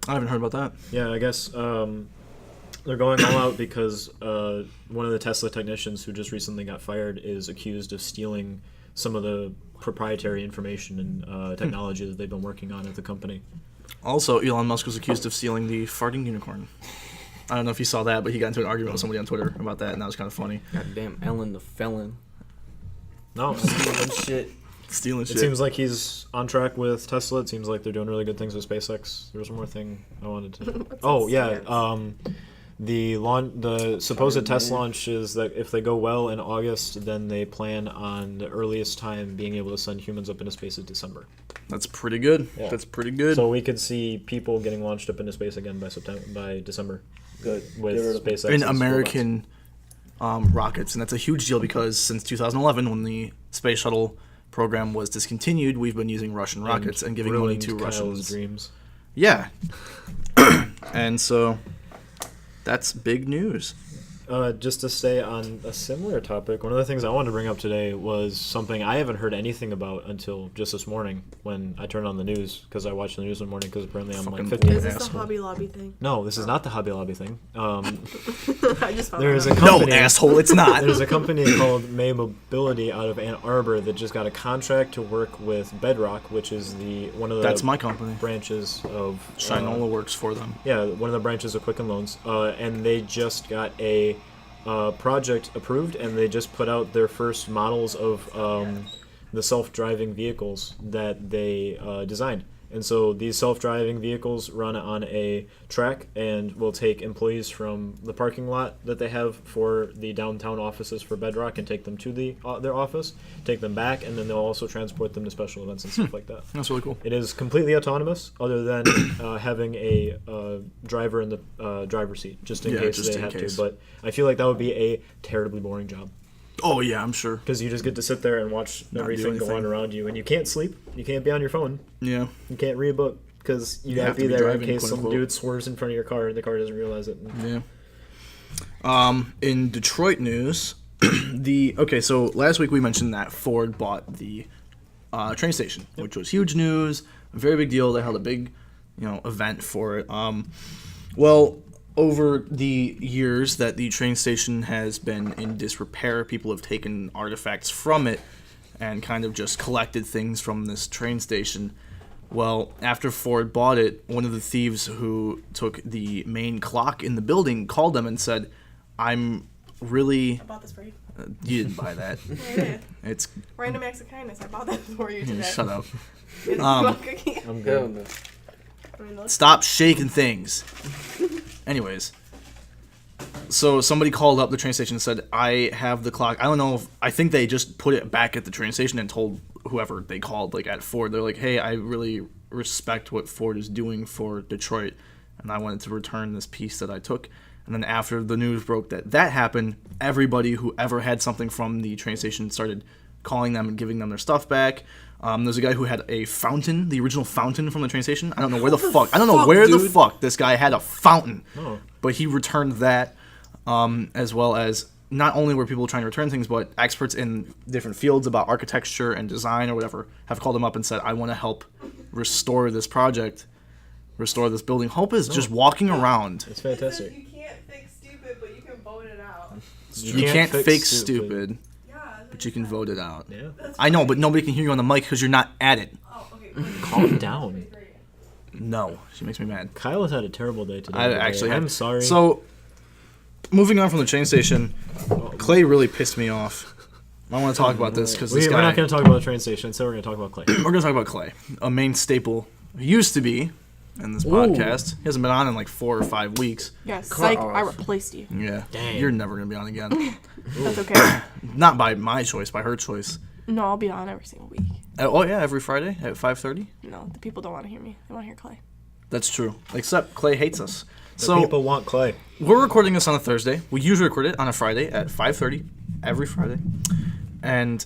I haven't heard about that. Yeah, I guess they're going all out because one of the Tesla technicians who just recently got fired is accused of stealing some of the proprietary information and technology that they've been working on at the company. Also, Elon Musk was accused of stealing the farting unicorn. I don't know if you saw that, but he got into an argument with somebody on Twitter about that, and that was kind of funny. Goddamn Ellen the felon. No, Stealing shit. Stealing it shit. seems like he's on track with Tesla. It seems like they're doing really good things with SpaceX. There was one more thing I wanted to. Oh yeah, the supposed test launch is that if they go well in August, then they plan on the earliest time being able to send humans up into space in December. That's pretty good. Yeah. That's pretty good. So we could see people getting launched up into space again by December. Good. With SpaceX in American rockets, and that's a huge deal because since 2011, when the space shuttle program was discontinued, we've been using Russian rockets and giving money to Kyle's Russians. dreams. Yeah. And so that's big news. Just to stay on a similar topic, one of the things I wanted to bring up today was something I haven't heard anything about until just this morning when I turned on the news, because I watched the news one morning because apparently I'm like Fucking 15. Is this asshole. the Hobby Lobby thing? No, this is not the Hobby Lobby thing. I just found There that is out. a No, company. asshole, it's not. There's a company called May Mobility out of Ann Arbor that just got a contract to work with Bedrock, which is one of the That's my company. branches of Shinola works for them. Yeah, one of the branches of Quicken Loans, and they just got a project approved, and they just put out their first models of the self-driving vehicles that they designed. And so these self-driving vehicles run on a track and will take employees from the parking lot that they have for the downtown offices for Bedrock and take them to their office, take them back, and then they'll also transport them to special events and stuff like that. That's really cool. It is completely autonomous, other than having a driver in the driver's seat, just in case just they in have case. to. But I feel like that would be a terribly boring job, Oh, yeah, I'm sure. because you just get to sit there and watch Not do everything go on anything. around you, and you can't sleep, you can't be on your phone, Yeah. you can't read a book, because you gotta have to be be there in driving, case quote, some unquote. dude swerves in front of your car and the car doesn't realize it. Yeah. In Detroit news, so last week we mentioned that Ford bought the train station, which was huge news, a very big deal. They held a big, event for it. Well, over the years that the train station has been in disrepair, people have taken artifacts from it and kind of just collected things from this train station. Well, after Ford bought it, one of the thieves who took the main clock in the building called them and said, I'm really... I bought this for you. You didn't buy that. I did. It's... Random acts of kindness. I bought that for you today. Shut up. You want a cookie? I'm Hell good. no. I mean, let's- Stop shaking things. Anyways. So somebody called up the train station and said, I have the clock. I don't know if... I think they just put it back at the train station and told whoever they called, like, at Ford. They're like, hey, I really respect what Ford is doing for Detroit, and I wanted to return this piece that I took. And then after the news broke that happened, everybody who ever had something from the train station started calling them and giving them their stuff back. There's a guy who had a fountain, the original fountain from the train station. I don't know where the fuck. I don't know where the fuck this guy had a fountain. Oh. But he returned that, as well as not only were people trying to return things, but experts in different fields about architecture and design or whatever have called him up and said, I want to help restore this project, restore this building. Hope is just walking around. It's fantastic. You can't fix stupid, but you can vote it out. You can't fake stupid, but you can vote it out. Yeah. I know, but nobody can hear you on the mic because you're not at it. Oh, okay. Calm down. No, she makes me mad. Kyle has had a terrible day today. I actually I'm have. sorry. So, moving on from the train station, Clay really pissed me off. I want to talk about this because this we're guy... not going to talk about the train station, so we're going to talk about Clay. We're going to talk about Clay, a main staple. He used to be in this podcast. He hasn't been on in like 4 or 5 weeks. Yeah, psych, off. I replaced you. Yeah. Dang. You're never going to be on again. That's okay. Not by my choice, by her choice. No, I'll be on every single week. Oh, yeah, every Friday at 5:30? No, the people don't want to hear me. They want to hear Clay. That's true. Except Clay hates us. The So, people want Clay. we're recording this on a Thursday. We usually record it on a Friday at 5:30 every Friday. And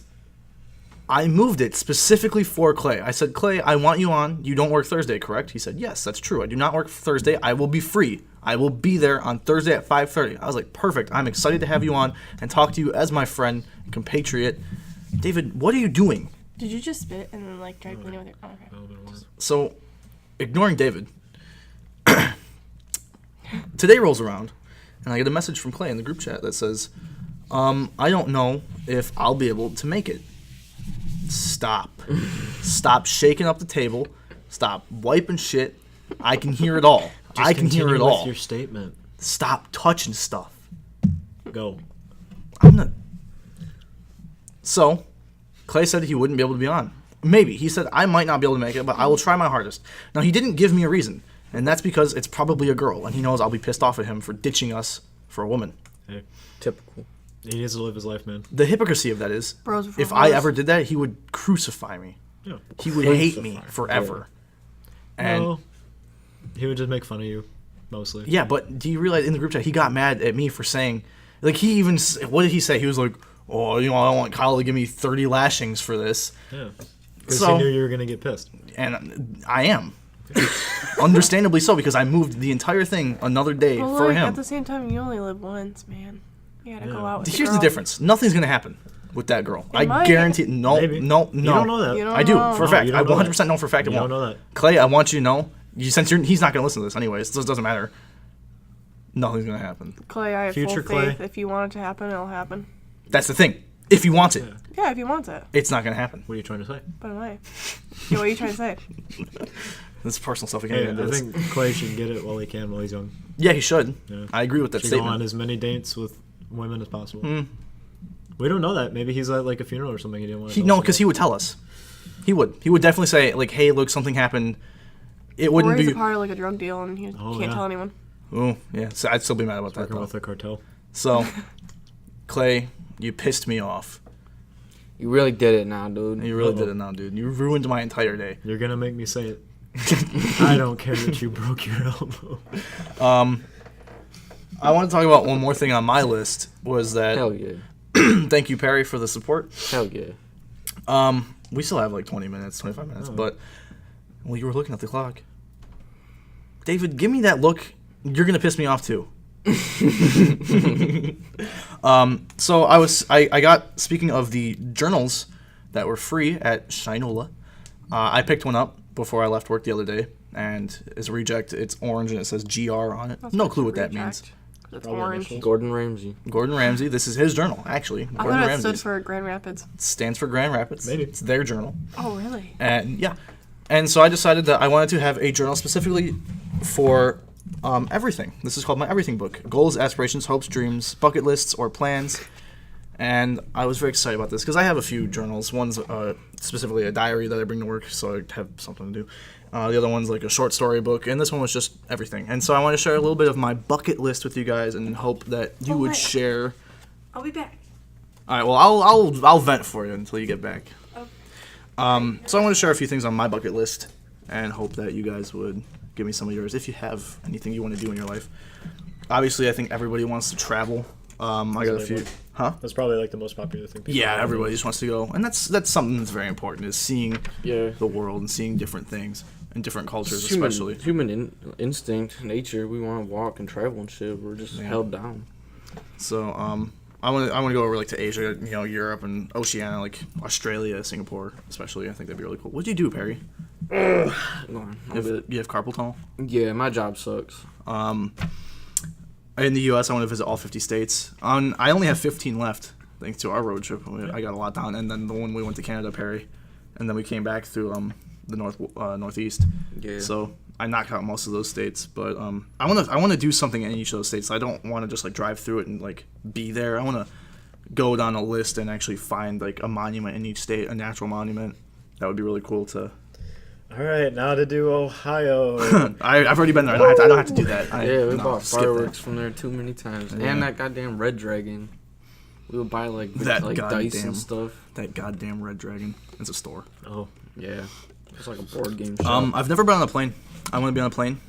I moved it specifically for Clay. I said, Clay, I want you on. You don't work Thursday, correct? He said, yes, that's true. I do not work Thursday. I will be free. I will be there on Thursday at 5:30. I was like, perfect. I'm excited to have you on and talk to you as my friend, compatriot. David, what are you doing? Did you just spit and then like try to clean it with your... Oh, okay. So, ignoring David, today rolls around, and I get a message from Clay in the group chat that says, I don't know if I'll be able to make it. Stop. Stop shaking up the table. Stop wiping shit. I can hear it all. I can hear it Continue all. with your statement. Stop touching stuff. Go. I'm not... So, Clay said he wouldn't be able to be on. Maybe. He said, I might not be able to make it, but I will try my hardest. Now, he didn't give me a reason, and that's because it's probably a girl, and he knows I'll be pissed off at him for ditching us for a woman. Hey, Typical. he needs to live his life, man. The hypocrisy of that is, Bros before if I bros. ever did that, he would crucify me. Yeah. He would hate me forever. And No, he would just make fun of you, mostly. yeah, but do you realize in the group chat he got mad at me for saying, like he even what did he say? He was like, "Oh, I don't want Kyle to give me 30 lashings for this," Yeah. Because So- he knew you were gonna get pissed. and I am, understandably so, because I moved the entire thing another day But for like, him. at the same time, you only live once, man. You gotta go out with Here's the the girl. difference: nothing's gonna happen with that girl. I might. guarantee. No, Maybe. no, You don't know that. You don't I do know. for a No, fact. you I don't know 100% know for a fact it You won't. don't know that. Clay, I want you to know. Since he's not gonna listen to this anyways, so it doesn't matter. Nothing's gonna happen. Clay, I have Future full faith. Clay. If you want it to happen, it'll happen. That's the thing. If he wants it, Yeah, if he wants it. it's not gonna happen. What are you trying to say? But am I? Yeah, what are you trying to say? This is personal stuff. We can't Hey, get into I this. think Clay should get it while he can, while he's young. Yeah, he should. Yeah. I agree with that Should go on statement. as many dates with women as possible. Mm. We don't know that. Maybe he's at like a funeral or something. He didn't want to. No, because he would tell us. He would definitely say like, "Hey, look, something happened." It wouldn't Or he's be. a part of like a drug deal and he Oh, can't yeah. tell anyone. Oh, yeah. So I'd still be mad about that working though. with a cartel. So, Clay, you pissed me off. You really did it now, dude. You really Uh-oh. did it now, dude. You ruined my entire day. You're gonna make me say it. I don't care that you broke your elbow. I want to talk about one more thing on my list. Was that Hell yeah. thank you, Perry, for the support. Hell yeah. We still have like 20 minutes, 25 minutes, Oh. but well, you were looking at the clock. David, give me that look. You're gonna piss me off too. So I got, speaking of the journals that were free at Shinola. I picked one up before I left work the other day, and it's a reject. It's orange and it says GR on it. No clue what that means. It's Probably orange. initials. Gordon Ramsay. Gordon Ramsay. This is his journal, actually. I Gordon thought it Ramsay's. stood for Grand Rapids. Stands for Grand Rapids. Maybe. It's their journal. Oh, really? And yeah. And so I decided that I wanted to have a journal specifically for everything. This is called my everything book. Goals, aspirations, hopes, dreams, bucket lists, or plans. And I was very excited about this because I have a few journals. One's specifically a diary that I bring to work, so I have something to do. The other one's like a short story book, and this one was just everything. And so I want to share a little bit of my bucket list with you guys, and hope that you would wait. share. I'll be back. All right. Well, I'll vent for you until you get back. Okay. So I want to share a few things on my bucket list, and hope that you guys would give me some of yours if you have anything you want to do in your life. Obviously, I think everybody wants to travel. I got a few. Huh? That's probably like the most popular thing. people Yeah, want to do. everybody just wants to go, and that's something that's very important, is seeing Yeah. the world and seeing different things and different cultures, It's human, especially. instinct, nature. We want to walk and travel and shit. We're just held down. So I want to go over like to Asia, Europe and Oceania, like Australia, Singapore, especially. I think that'd be really cool. What do you do, Perry? Go on. You have carpal tunnel. Yeah, my job sucks. In the U.S., I want to visit all 50 states. I only have 15 left, thanks to our road trip. I got a lot done, and then the one we went to Canada, Perry, and then we came back through the northeast. Yeah. So I knocked out most of those states, but I want to do something in each of those states. I don't want to just like drive through it and like be there. I want to go down a list and actually find like a monument in each state, a natural monument. That would be really cool to. All right, now to do Ohio. I've already been there. I don't have to do that. Yeah, we bought skip that. fireworks from there too many times, Yeah. and that goddamn red dragon. We would buy like That dice goddamn- and stuff. That goddamn red dragon. It's a store. Oh, Yeah, it's like a board game shop. I've never been on a plane. I want to be on a plane.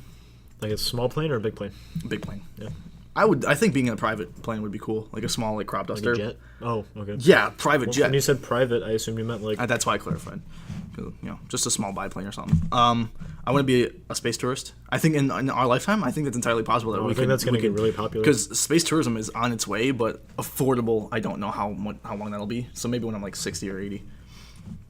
like a small plane or a big plane? Big plane. Yeah. I think being in a private plane would be cool, like a small like crop Like duster. a jet? Oh, okay. Yeah, private Well, jet. when you said private, I assumed you meant like. That's why I clarified. 'Cause, just a small biplane or something. I want to be a space tourist. I think in our lifetime, I think that's entirely possible that Oh, we I think that's going to get really popular. because space tourism is on its way, but affordable. I don't know how long that'll be. So maybe when I'm like 60 or 80.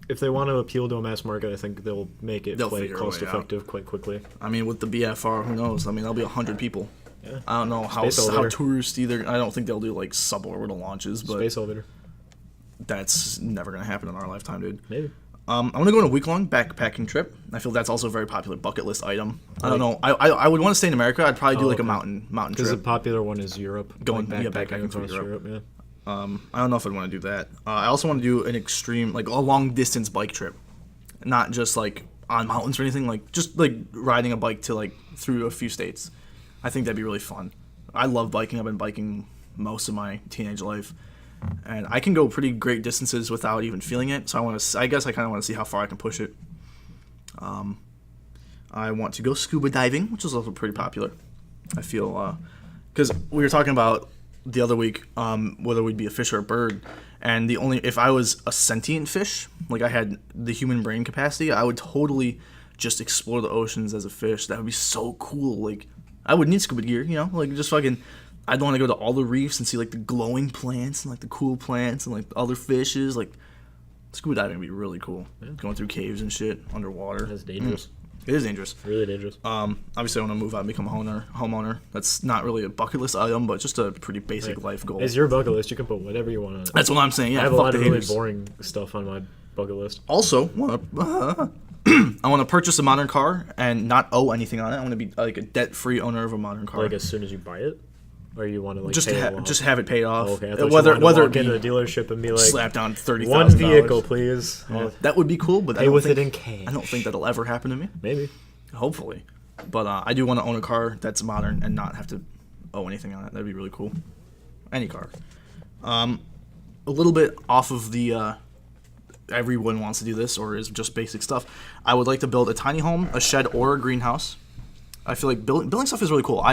If they want to appeal to a mass market, I think they'll make it They'll quite figure a way cost effective quite quickly. I mean, with the BFR, who knows? I mean, there'll be 100 people. Yeah. I don't know how Space elevator. tourists either. I don't think they'll do like suborbital launches, but Space elevator. that's never gonna happen in our lifetime, dude. Maybe. I want to go on a week-long backpacking trip. I feel that's also a very popular bucket list item. I don't know. I would want to stay in America. I'd probably do like okay. a mountain Because a trip. popular one is Europe. Going- like yeah, backpacking through across Europe. yeah. I don't know if I'd want to do that. I also want to do an extreme, like a long-distance bike trip, not just like on mountains or anything. Like just like riding a bike to like through a few states. I think that'd be really fun. I love biking. I've been biking most of my teenage life, and I can go pretty great distances without even feeling it. So I guess I kind of want to see how far I can push it. I want to go scuba diving, which is also pretty popular. I feel because we were talking about the other week whether we'd be a fish or a bird, and if I was a sentient fish, like I had the human brain capacity, I would totally just explore the oceans as a fish. That would be so cool. Like I would need scuba gear, like just fucking. I'd want to go to all the reefs and see like the glowing plants and like the cool plants and like other fishes. Like scuba diving would be really cool. Going through caves and shit underwater. That's dangerous. It is dangerous. Really dangerous. Obviously, I want to move out and become a homeowner. That's not really a bucket list item, but just a pretty basic life goal. It's your bucket list. You can put whatever you want on it. That's what I'm saying. Yeah, I have a fuck lot the of really haters. boring stuff on my bucket list. Also, I want to purchase a modern car and not owe anything on it. I want to be like a debt-free owner of a modern car. Like as soon as you buy it, or you want to like just pay to it off? just have it paid off. Oh, okay. I thought whether you wanted to walk it into be the dealership and be like, slap down $30,000. one vehicle, please. Oh, That would be cool, but pay with it in cash. I don't think that'll ever happen to me. Maybe. Hopefully, but I do want to own a car that's modern and not have to owe anything on it. That'd be really cool. Any car. A little bit off of the everyone wants to do this or is just basic stuff. I would like to build a tiny home, a shed, or a greenhouse. I feel like building stuff is really cool.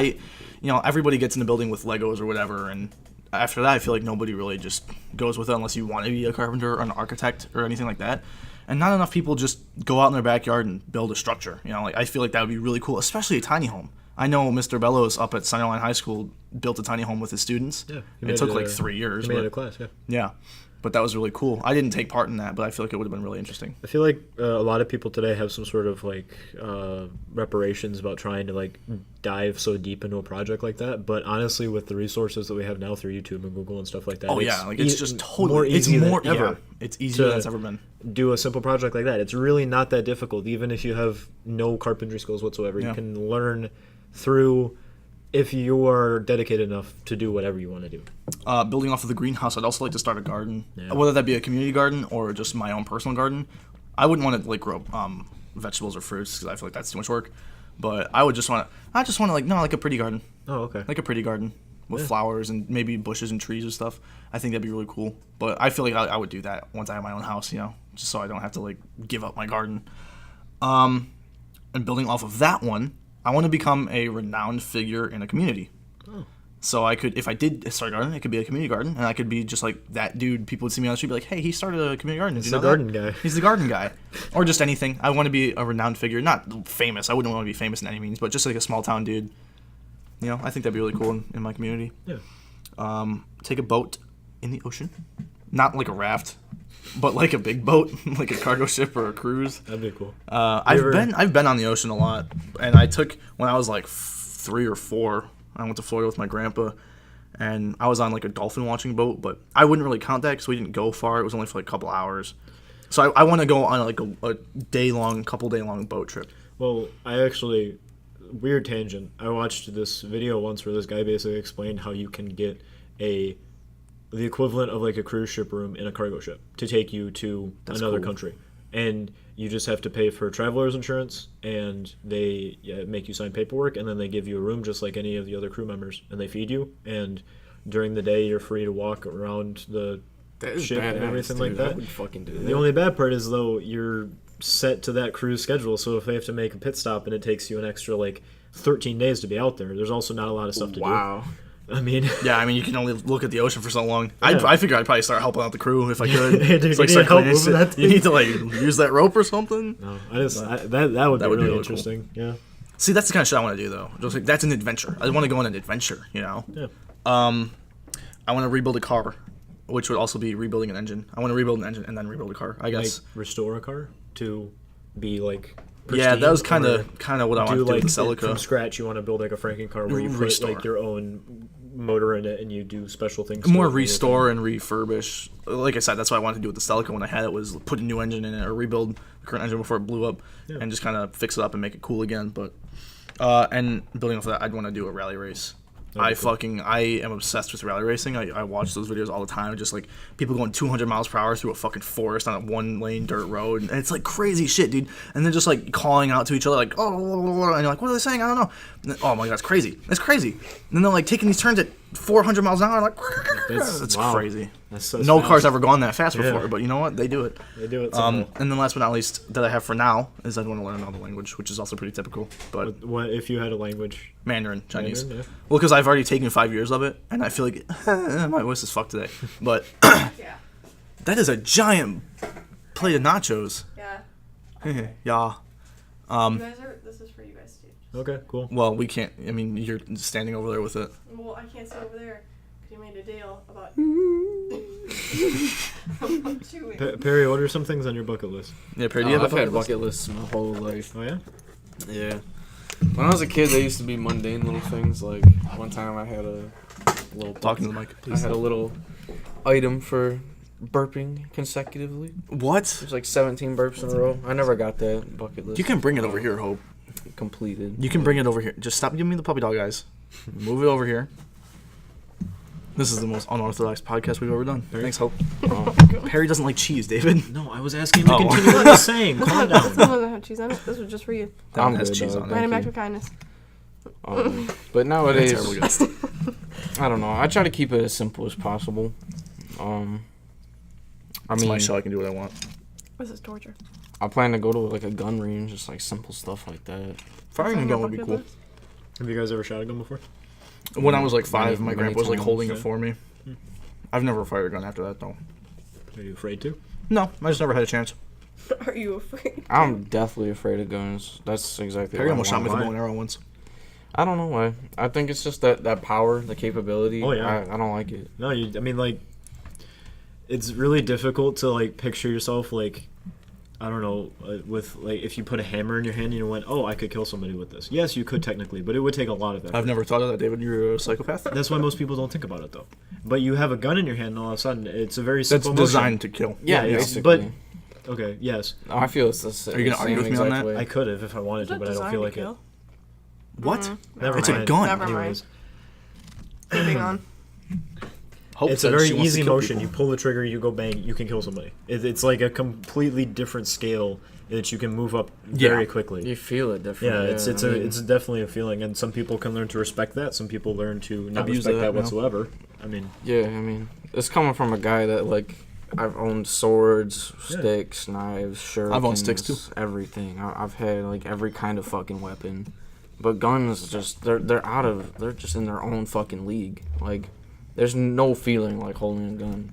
Everybody gets into building with Legos or whatever, and after that, I feel like nobody really just goes with it unless you want to be a carpenter or an architect or anything like that. And not enough people just go out in their backyard and build a structure. I feel like that would be really cool, especially a tiny home. I know Mr. Bellows up at Centerline High School built a tiny home with his students. Yeah. It took like 3 years. He made but- it a class, yeah. yeah. But that was really cool. I didn't take part in that, but I feel like it would have been really interesting. I feel like a lot of people today have some sort of like reparations about trying to like dive so deep into a project like that. But honestly, with the resources that we have now through YouTube and Google and stuff like that, it's just totally easy it's more than ever. Yeah, it's easier than it's ever been. Do a simple project like that. It's really not that difficult, even if you have no carpentry skills whatsoever. Yeah. You can learn through if you are dedicated enough to do whatever you want to do. Building off of the greenhouse, I'd also like to start a garden, Yeah. whether that be a community garden or just my own personal garden. I wouldn't want to like grow vegetables or fruits because I feel like that's too much work. But I just want like a pretty garden, Oh, okay. like a pretty garden with flowers and maybe bushes and trees and stuff. I think that'd be really cool. But I feel like I would do that once I have my own house, just so I don't have to like give up my garden. And building off of that one, I want to become a renowned figure in a community. Oh. So I could, if I did start a garden, it could be a community garden, and I could be just like that dude. People would see me on the street, be like, "Hey, he started a community garden." He's the garden guy. He's the garden guy, or just anything. I want to be a renowned figure, not famous. I wouldn't want to be famous in any means, but just like a small town dude. I think that'd be really cool in my community. Yeah. Take a boat in the ocean, not like a raft, but like a big boat, like a cargo ship or a cruise. That'd be cool. I've been on the ocean a lot, and I took when I was like 3 or 4. I went to Florida with my grandpa, and I was on like a dolphin watching boat, but I wouldn't really count that because we didn't go far. It was only for like a couple hours. So I want to go on like a couple day long boat trip. Well, I actually, weird tangent. I watched this video once where this guy basically explained how you can get the equivalent of like a cruise ship room in a cargo ship to take you to another cool. country. And you just have to pay for traveler's insurance, and they make you sign paperwork, and then they give you a room just like any of the other crew members, and they feed you. And during the day, you're free to walk around the ship and everything like that. I would fucking do that. The only bad part is, though, you're set to that cruise schedule, so if they have to make a pit stop and it takes you an extra, like, 13 days to be out there, there's also not a lot of stuff to do. Wow. I mean... Yeah, I mean, you can only look at the ocean for so long. Yeah. I figure I'd probably start helping out the crew if I could. Dude, It's like you need help cleaning moving shit. that You thing? need to like use that rope or something. No, that would be would be really really interesting. Yeah. See, that's the kind of shit I want to do, though. Just like that's an adventure. I want to go on an adventure, Yeah. I want to rebuild a car, which would also be rebuilding an engine. I want to rebuild an engine and then rebuild a car. I Like, guess. restore a car to be, like... Yeah, that was pristine, kind of what I want do to do like with the Celica. from scratch. You want to build like a Franken car where you put Restore. like your own motor in it and you do special things. More to it. restore and refurbish. Like I said, that's what I wanted to do with the Celica when I had it, was put a new engine in it or rebuild the current engine before it blew up and just kind of fix it up and make it cool again. But and building off of that, I'd want to do a rally race. I am obsessed with rally racing. I watch those videos all the time. Just like people going 200 miles per hour through a fucking forest on a 1-lane dirt road, and it's like crazy shit, dude. And they're just like calling out to each other, like, oh, and you're like, what are they saying? I don't know. And then, oh my god, it's crazy. It's crazy. And then they're like taking these turns at 400 miles an hour, like, it's wow. crazy. That's so No fast. car's ever gone that fast before, Yeah. but you know what? They do it. They do it. Somehow. And then last but not least, that I have for now is I'd want to learn another language, which is also pretty typical. But What if you had a language? Mandarin, Chinese. Mandarin, yeah. Well, because I've already taken 5 years of it, and I feel like my voice is fucked today. But Yeah. that is a giant plate of nachos. Yeah. Yeah. This is for you guys too. Okay, cool. Well, we can't. I mean, you're standing over there with it. Well, I can't sit over there because you made a deal about chewing. Perry, what are some things on your bucket list? Yeah, Perry, do you have I've a had bucket lists my whole life. Oh yeah. Yeah. When I was a kid, they used to be mundane little things. Like one time, I had a little Talking to the mic, I please. had a little item for burping consecutively. What? It was like 17 burps in a row. I never got that bucket list. You can bring it over here, Hope. completed. You can bring it over here. Just stop giving me the puppy dog eyes. Move it over here. This is the most unorthodox podcast we've ever done. Thanks, Hope. Perry doesn't like cheese, David. No, I was asking him to Oh. continue what he's saying. Calm This down. doesn't have cheese on it. This was just for you. That one I'm has good, cheese dog. on Thank it. Random act you. of kindness. But nowadays, Terrible guest. I don't know. I try to keep it as simple as possible. I It's mean, my show. I can do what I want. This is torture. I plan to go to like a gun range, just like simple stuff like that. Firing a gun would be cool. Have you guys ever shot a gun before? When I was like 5, my Many grandpa was like times, holding it yeah. for me. I've never fired a gun after that, though. Are you afraid to? No, I just never had a chance. Are you afraid? I'm definitely afraid of guns. That's exactly Perry why I almost shot want me with a mine. bow and arrow once. I don't know why. I think it's just that power, the capability. Oh, yeah. I don't like it. No, I mean, like, it's really difficult to like picture yourself like, I don't know, with like if you put a hammer in your hand and you went, oh, I could kill somebody with this. Yes, you could technically, but it would take a lot of effort. I've never thought of that, David. You're a psychopath. That's why most people don't think about it though. But you have a gun in your hand, and all of a sudden, it's a very That's simple motion. designed to kill. Yeah, basically. but okay, yes, No, I feel it's the same. Are you gonna argue with me on that? I could have if I wanted to, but I don't feel like it. What? Never It's a mind. gun. Never mind. Anyways, Moving on. Hope it's a said very she wants to easy kill motion. people. You pull the trigger, you go bang, you can kill somebody. It's like a completely different scale that you can move up very quickly. You feel it different. Yeah, it's I mean, it's definitely a feeling, and some people can learn to respect that. Some people learn to not Abuse respect that, that no. whatsoever. I mean, yeah. I mean, it's coming from a guy that like I've owned swords, Yeah. sticks, knives, shurikens. I've owned sticks, too. Everything. I've had like every kind of fucking weapon, but guns just they're just in their own fucking league. Like, there's no feeling like holding a gun.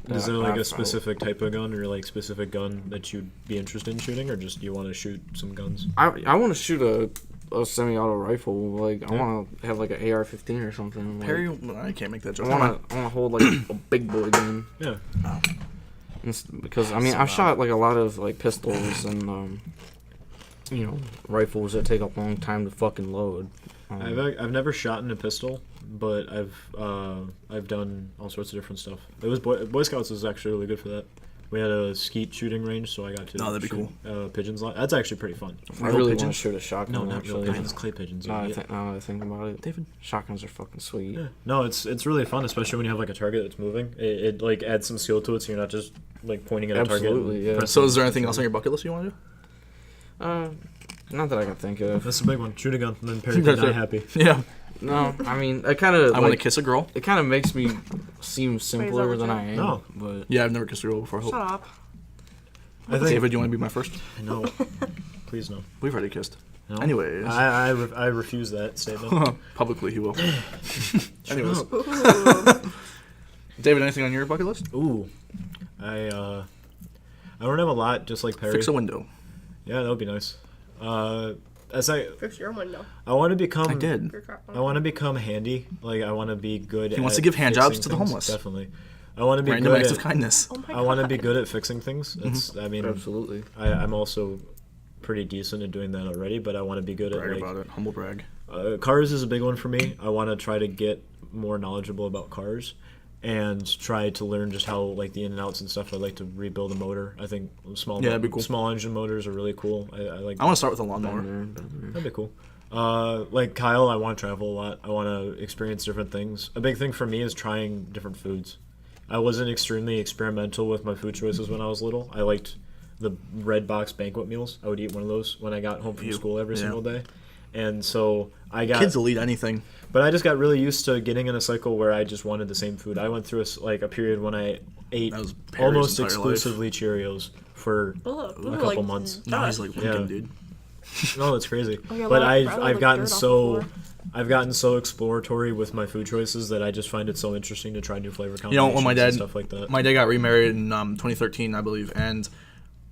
is there like I've- a specific type of gun or like specific gun that you'd be interested in shooting, or just you want to shoot some guns? I want to shoot a semi-auto rifle. Like I want to have like an AR-15 or something. Like, Perry, I can't make that joke. I want to hold like a big boy gun. Yeah, Because I mean I've shot like a lot of like pistols and rifles that take a long time to fucking load. I've never shot in a pistol, but I've done all sorts of different stuff. It was Boy Scouts was actually really good for that. We had a skeet shooting range, so I got to that'd be shoot, pigeons. That's actually pretty fun. I really want to pigeons? shoot a shotgun. No, not real actually. pigeons, clay pigeons. Now you I idiot. think about it, David. shotguns are fucking sweet. Yeah. No, it's really fun, especially when you have like a target that's moving. It like adds some skill to it, so you're not just like pointing at a target. Absolutely, and yeah. pressing. So is there anything else on your bucket list you want to do? Not that I can think of. That's a big one. Shoot a gun, and then Perry can die happy. Yeah. No, I mean I kind of I want to kiss a girl. It kind of makes me seem simpler what than you- I am. No. But Yeah, I've never kissed a girl before. Shut up. I think David, you want to be my first? no. Please no. We've already kissed. No. Anyways. I refuse that statement. Publicly, he will. Anyways. up. Ooh. David, anything on your bucket list? Ooh, I don't have a lot, just like Perry. Fix a window. Yeah, that would be nice. As Fix your window. I want to become. I did. I want to become handy. Like I want to be good. He wants at to give hand jobs fixing to the things. homeless. Definitely. I want to be Random good acts at. of kindness. Oh my I want to God. be good at fixing things. That's. I mean, absolutely. I'm also pretty decent at doing that already, but I want to be good Brag at about it. Humble brag. cars is a big one for me. I want to try to get more knowledgeable about cars and try to learn just how like the in and outs and stuff. I'd like to rebuild a motor. I think that'd be cool. small engine motors are really cool. I like. I want to start with a lawnmower. That'd be cool. Like Kyle, I want to travel a lot. I want to experience different things. A big thing for me is trying different foods. I wasn't extremely experimental with my food choices when I was little. I liked the red box banquet meals. I would eat one of those when I got home from school every single day. And so I got Kids will eat anything. but I just got really used to getting in a cycle where I just wanted the same food. I went through a period when I ate That was Perry's almost entire life. exclusively Cheerios for Ugh, a couple months. No, he's like Lincoln, Yeah. dude. No, that's crazy. Okay, But well, I've probably I've look gotten dirt off the so floor. I've gotten so exploratory with my food choices that I just find it so interesting to try new flavor combinations You know, when my dad and stuff like that. My dad got remarried in 2013, I believe, and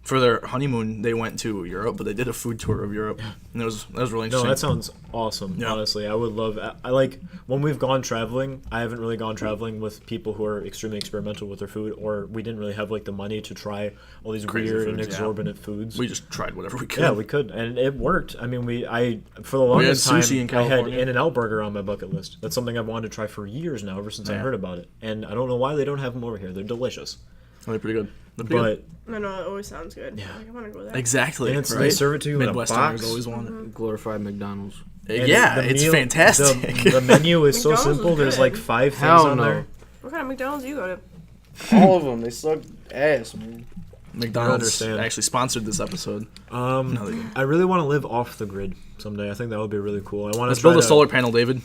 for their honeymoon, they went to Europe, but they did a food tour of Europe, and that was really No, interesting. that sounds awesome. Yeah. Honestly, I would love. I like when we've gone traveling. I haven't really gone traveling with people who are extremely experimental with their food, or we didn't really have like the money to try all these Crazy weird and foods, yeah. exorbitant foods. We just tried whatever we could. Yeah, we could, and it worked. I mean, for the had longest time, sushi in I had California. In-N-Out Burger on my bucket list. That's something I've wanted to try for years now, ever since I Yeah. heard about it. And I don't know why they don't have them over here. They're delicious, They're pretty good. They're pretty but I know, it always sounds good. Yeah. Like, I want to go there. good. Exactly. and they right? serve it to you in a Midwesterners box. always want it. Glorified McDonald's. And Yeah, the it's meal- fantastic. The menu is so McDonald's is simple. There's good. like 5 things Hell on no. there. What kind of McDonald's do you go to? All of them. They suck ass, man. McDonald's understand. actually sponsored this episode. No, they didn't. I really want to live off the grid someday. I think that would be really cool. I want Let's to build a solar panel, David.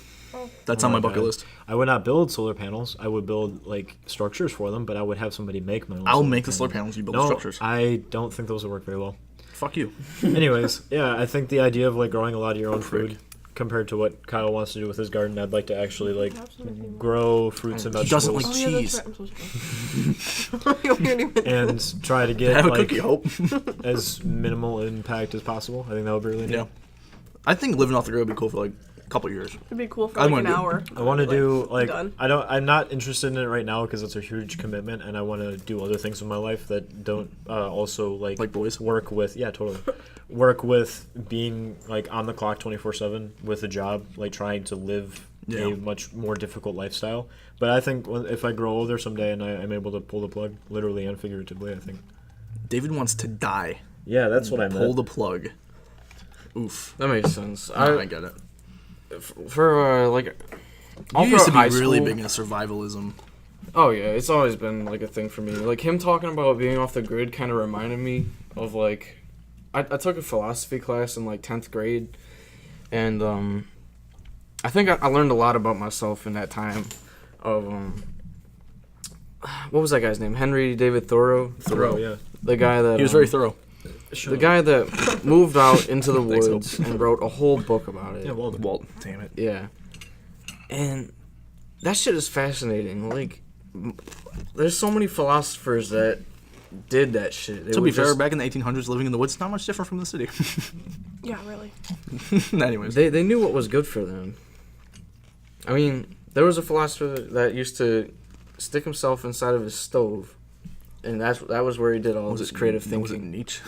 That's on my my bucket God. list. I would not build solar panels. I would build like structures for them, but I would have somebody make my own. I'll solar make the solar panels. You build the No, structures. I don't think those would work very well. Fuck you. Anyways, yeah, I think the idea of like growing a lot of your own Prick. food compared to what Kyle wants to do with his garden, I'd like to actually like Have some if you want. grow fruits and He vegetables doesn't like Oh, yeah, cheese. that's right. I'm supposed to go. You don't even know. and try to get Have a like cookie, Hope. as minimal impact as possible. I think that would be really neat. Yeah. I think living off the grid would be cool for like couple years. It'd be cool for I like wanna an do- hour. I want to do like done. I'm not interested in it right now because it's a huge commitment, and I want to do other things in my life that don't also Like boys? work with totally work with being like on the clock 24/7 with a job, like trying to live Yeah. a much more difficult lifestyle. But I think if I grow older someday and I'm able to pull the plug, literally and figuratively, I think. David wants to die. Yeah, that's what I Pull the plug. Oof. That makes sense. I get it. For like, all You used to be throughout high really school- big into survivalism. Oh yeah, it's always been like a thing for me. Like him talking about being off the grid kind of reminded me of like, I took a philosophy class in like 10th grade, and I think I learned a lot about myself in that time. Of what was that guy's name? Henry David Thoreau. Thoreau, yeah. The guy that He was very thorough. the guy that moved out into the Thanks, woods and wrote a whole book about it. Yeah, well, Walt, damn it. Yeah. And that shit is fascinating. Like, there's so many philosophers that did that shit. They To be would fair, just- back in the 1800s, living in the woods, not much different from the city. Yeah, really. Anyways. they knew what was good for them. I mean, there was a philosopher that used to stick himself inside of his stove, and that was where he did all his creative thinking. Was it Nietzsche?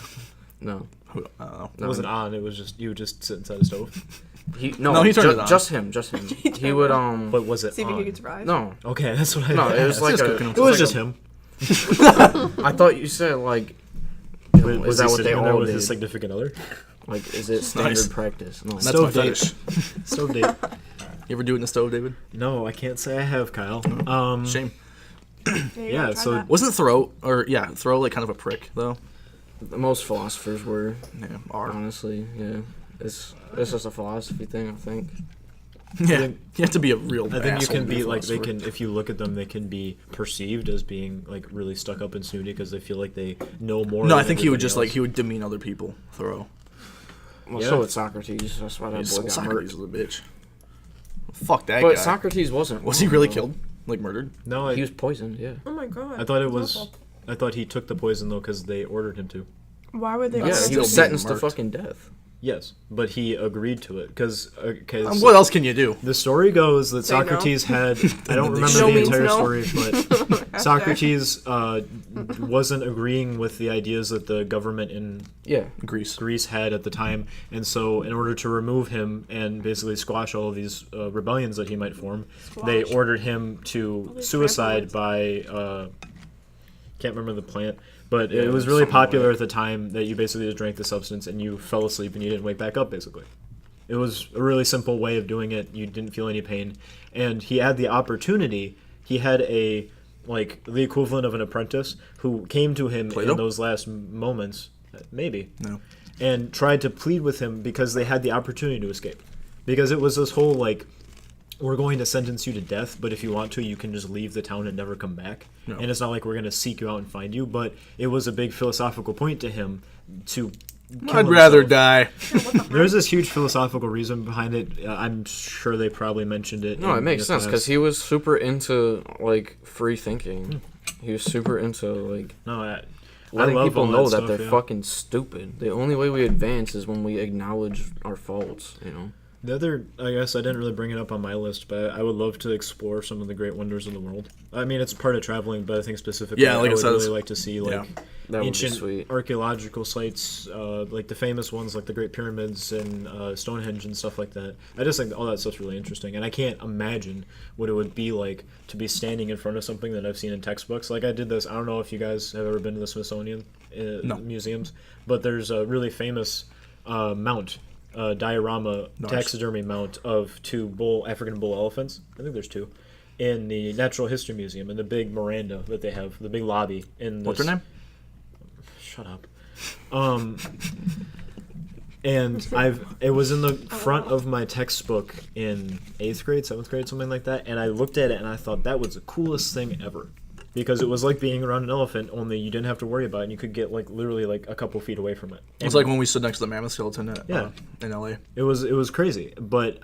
No. I don't know. It wasn't on. It was just you would just sit inside a stove. No, he turned it on. Just him. He would But was it See if on? you could survive. No, Okay, that's what I. no, it was like just a. cooking It was like just a- him. I thought you said like. you know, Was is that he what they sitting in there all with did? his significant other? Like, is it standard Nice. practice? No. That's Stove my date. fetish. Stove date. You ever do it in the stove, David? No, I can't say I have, Kyle. Shame. Yeah, try so- that. Wasn't Thoreau, Thoreau like kind of a prick, though? Most philosophers were, Yeah, are. honestly, yeah. It's just a philosophy thing, I think. Yeah, think- you have to be a real I think you asshole can to a be like they philosopher. can if you look at them they can be perceived as being like really stuck up and snooty because they feel like they know more. No, I than think he would everybody just like else. he would demean other people. Thoreau. Well, Yeah. so would Socrates. That's why that boy got Socrates murdered. was a bitch. Fuck that But guy. Socrates wasn't. Was he really killed? Like murdered? No, He was poisoned, yeah. Oh my god. I thought it That's was. awful. I thought he took the poison though because they ordered him to. Why would they? Yeah, That's he still was being sentenced to murked. fucking death. Yes, but he agreed to it because What else can you do? the story goes that Say no. Socrates had. I don't remember No the means entire no. story, but Socrates wasn't agreeing with the ideas that the government in Yeah. Greece. Greece had at the time, and so in order to remove him and basically squash all of these rebellions that he might form, they Squash. ordered him to these suicide trampolines. by can't remember the plant, but Yeah, it was really something popular like- at the time that you basically just drank the substance and you fell asleep and you didn't wake back up. Basically, it was a really simple way of doing it. You didn't feel any pain, and he had the opportunity. He had a like the equivalent of an apprentice who came to him Plato? in those last moments, maybe No. and tried to plead with him because they had the opportunity to escape. Because it was this whole like, we're going to sentence you to death, but if you want to, you can just leave the town and never come back. No. And it's not like we're going to seek you out and find you, but it was a big philosophical point to him to kill I'd rather himself. die. There's this huge philosophical reason behind it. I'm sure they probably mentioned it. No, in it makes your sense because class. he was super into like free thinking. He was super into like No, I letting love people all that know that stuff, they're yeah. fucking stupid. The only way we advance is when we acknowledge our faults. You know. The other, I guess I didn't really bring it up on my list, but I would love to explore some of the great wonders of the world. I mean, it's part of traveling, but I think specifically, Yeah, like I I would said, really it's- like to see like That would be ancient sweet. archaeological sites, like the famous ones, like the Great Pyramids and Stonehenge and stuff like that. I just think all that stuff's really interesting, and I can't imagine what it would be like to be standing in front of something that I've seen in textbooks. Like I did this. I don't know if you guys have ever been to the Smithsonian No. museums, but there's a really famous mount. Diorama Nice. taxidermy mount of two African bull elephants. I think there's two in the Natural History Museum in the big Miranda that they have, the big lobby in. What's her name? Shut up. And it was in the front of my textbook in 8th grade, 7th grade, something like that, and I looked at it and I thought that was the coolest thing ever. Because it was like being around an elephant, only you didn't have to worry about it, and you could get like literally like a couple feet away from it. It's like when we stood next to the mammoth skeleton in LA. It was crazy, but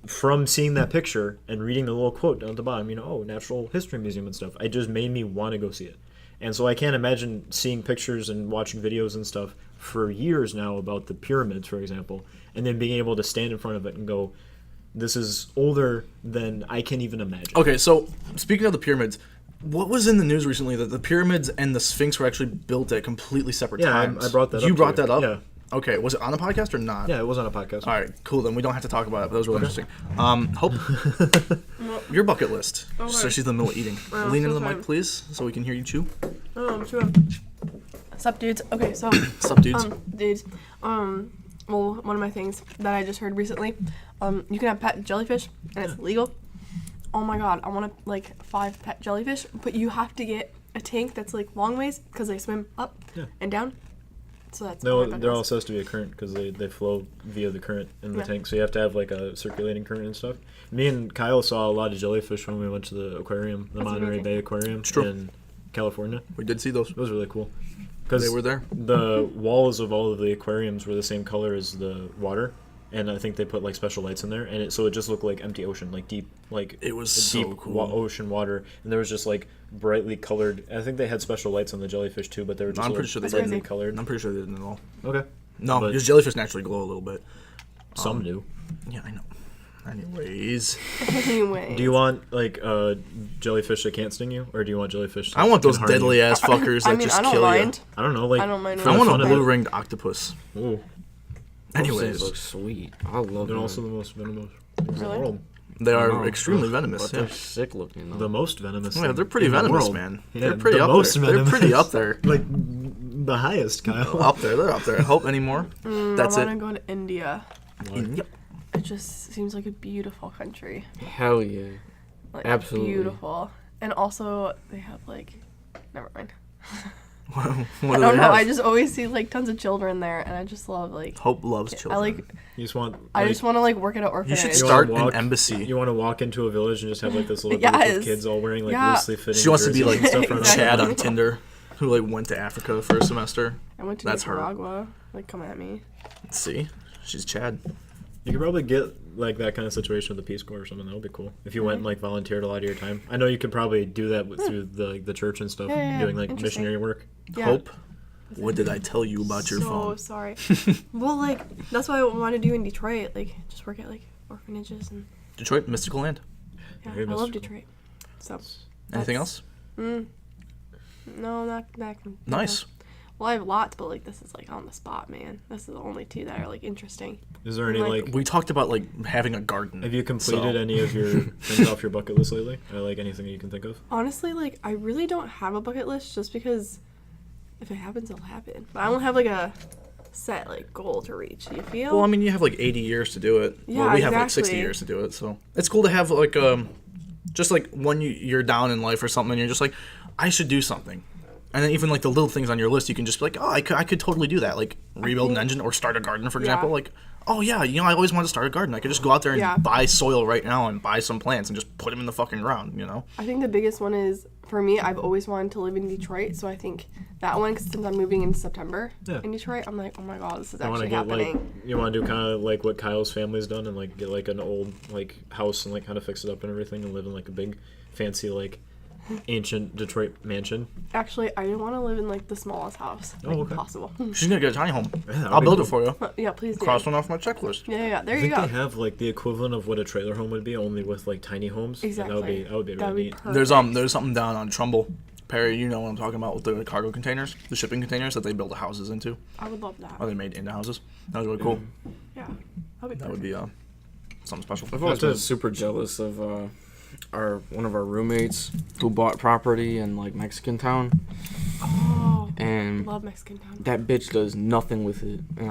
from seeing that picture and reading the little quote down at the bottom, Natural History Museum and stuff, it just made me want to go see it. And so I can't imagine seeing pictures and watching videos and stuff for years now about the pyramids, for example, and then being able to stand in front of it and go, This is older than I can even imagine. Okay, so speaking of the pyramids, what was in the news recently that the pyramids and the Sphinx were actually built at completely separate Yeah, times? I brought that up. You brought to that up? Yeah. Okay, was it on the podcast or not? Yeah, it was on a podcast. All right, cool. Then we don't have to talk about it. But that was really interesting. Hope, your bucket list. Okay. So she's in the middle of eating. Oh, Lean into so the mic, fine. please, so we can hear you chew. Oh, I'm chewing. Sup, dudes? Okay, so Sup, dudes? dudes. Well, one of my things that I just heard recently, you can have pet jellyfish, and it's legal. Oh my god, I want to, like, 5 pet jellyfish, but you have to get a tank that's, like, long ways, because they swim up and down. So that's No, my bucket they're all list. supposed to be a current because they flow via the current in the Yeah. tank. So you have to have like a circulating current and stuff. Me and Kyle saw a lot of jellyfish when we went to the aquarium, the That's Monterey amazing. Bay Aquarium true. in California. We did see those. It was really cool. They Because were there. the walls of all of the aquariums were the same color as the water, and I think they put like special lights in there, and so it just looked like empty ocean, like deep, like It was deep so cool. ocean water, and there was just like brightly colored. I think they had special lights on the jellyfish too, but they were just I'm like, pretty sure they That's brightly crazy. colored. I'm pretty sure they didn't at all. Okay, No, But- because jellyfish naturally glow a little bit. some do. Yeah, I know. Anyways, Anyway. Do you want like jellyfish that can't sting you, or do you want jellyfish? That I want can those harm you? deadly ass fuckers that I mean, just I don't kill mind. I don't know. Like I don't mind for you. I the want fun a of it. blue ringed octopus. Ooh, Those Anyways, things look sweet. I love they're them. also the most venomous things in the Really? world. they I are know. extremely Ugh, venomous. But Yeah. they're sick looking though. The most venomous. Yeah, thing they're pretty in the venomous, world. man. Yeah, They're pretty the up most there. venomous. They're pretty up there. Like the highest, Kyle. Up there. They're up there. Hope anymore. That's I want to it. go to India. Yep. It just seems like a beautiful country. Hell yeah. Like, Absolutely. beautiful. And also, they have, like, never mind. What I do don't they know. have? I just always see, like, tons of children there, and I just love, like, Hope loves children. I like. You just want. I like, just want to, like, work at an orphanage. should you start wanna an embassy. You want to walk into a village and just have like this little group Yes. of kids all wearing like Yeah. loosely fitting. She wants to be jerseys like and stuff. Exactly. Chad on Tinder, who like went to Africa for a semester. I went to That's her. Nicaragua. Like, come at me. See, she's Chad. You could probably get like that kind of situation with the Peace Corps or something. That would be cool if you went and like volunteered a lot of your time. I know you could probably do that through the church and stuff, Yeah, doing like interesting. missionary work. Yeah. Hope, what did I tell you about your so phone? sorry. Well, like, that's what I want to do in Detroit. Like, just work at, like, orphanages and. Detroit, mystical land. Yeah, Very I love mystical. Detroit. So. Anything That's- else? No, not that I can. Nice. Well, I have lots, but, like, this is, like, on the spot, man. This is the only 2 that are, like, interesting. Is there any Like- like? We talked about like having a garden. Have you completed so- any of your things off your bucket list lately, or like anything that you can think of? Honestly, like, I really don't have a bucket list just because if it happens, it'll happen. But I don't have, like, a set, like, goal to reach. You feel? Well, I mean, you have like 80 years to do it. Yeah, well, we have like 60 exactly. years to do it, so it's cool to have like just like when you're down in life or something, and you're just like, I should do something. And then even like the little things on your list, you can just be like, oh, I could totally do that. Like rebuild an think- engine or start a garden, for Yeah. example. Like, oh yeah, you know, I always wanted to start a garden. I could just go out there and Yeah. buy soil right now and buy some plants and just put them in the fucking ground, you know? I think the biggest one is, for me, I've always wanted to live in Detroit. So I think that one, 'cause since I'm moving in September Yeah. in Detroit, I'm like, oh my God, this is I want to actually get happening. like you want to do kind of like what Kyle's family's done and like get like an old like house and like kind of fix it up and everything and live in like a big fancy like ancient Detroit mansion. Actually, I want to live in, like, the smallest house like, okay. possible. She's gonna get a tiny home. that'd I'll be build cool. it for you. Yeah, please do. Cross one off my checklist. Yeah, there I you think go. they have like the equivalent of what a trailer home would be, only with like tiny homes. and Exactly. that would be That would really be neat. perfect. There's something down on Trumbull. Perry, you know what I'm talking about with the cargo containers, the shipping containers that they build the houses into, I would love that. or they made into houses. That was really cool. Yeah, that'd be That would be something special. I've always That's been super jealous of one of our roommates who bought property in like Mexican town, Oh, and love Mexican town. that bitch does nothing with it, and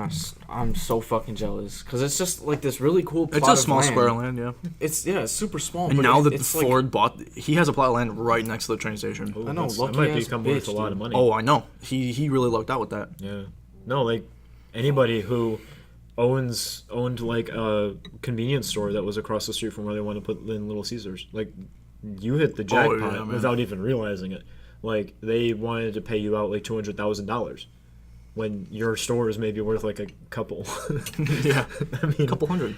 I'm so fucking jealous because it's just like this really cool. Plot It's a of small land. square of land, yeah. It's super small. And but now that it's Ford bought, he has a plot of land right next to the train station. Ooh, I know, that lucky might be ass coming with bitch, a lot of dude. money. Oh, I know. He really lucked out with that. Yeah. No, like anybody who owned like a convenience store that was across the street from where they want to put in Little Caesars. Like you hit the jackpot yeah, man. without even realizing it. Like they wanted to pay you out like $200,000 when your store is maybe worth like a couple. Yeah, I mean, couple hundred.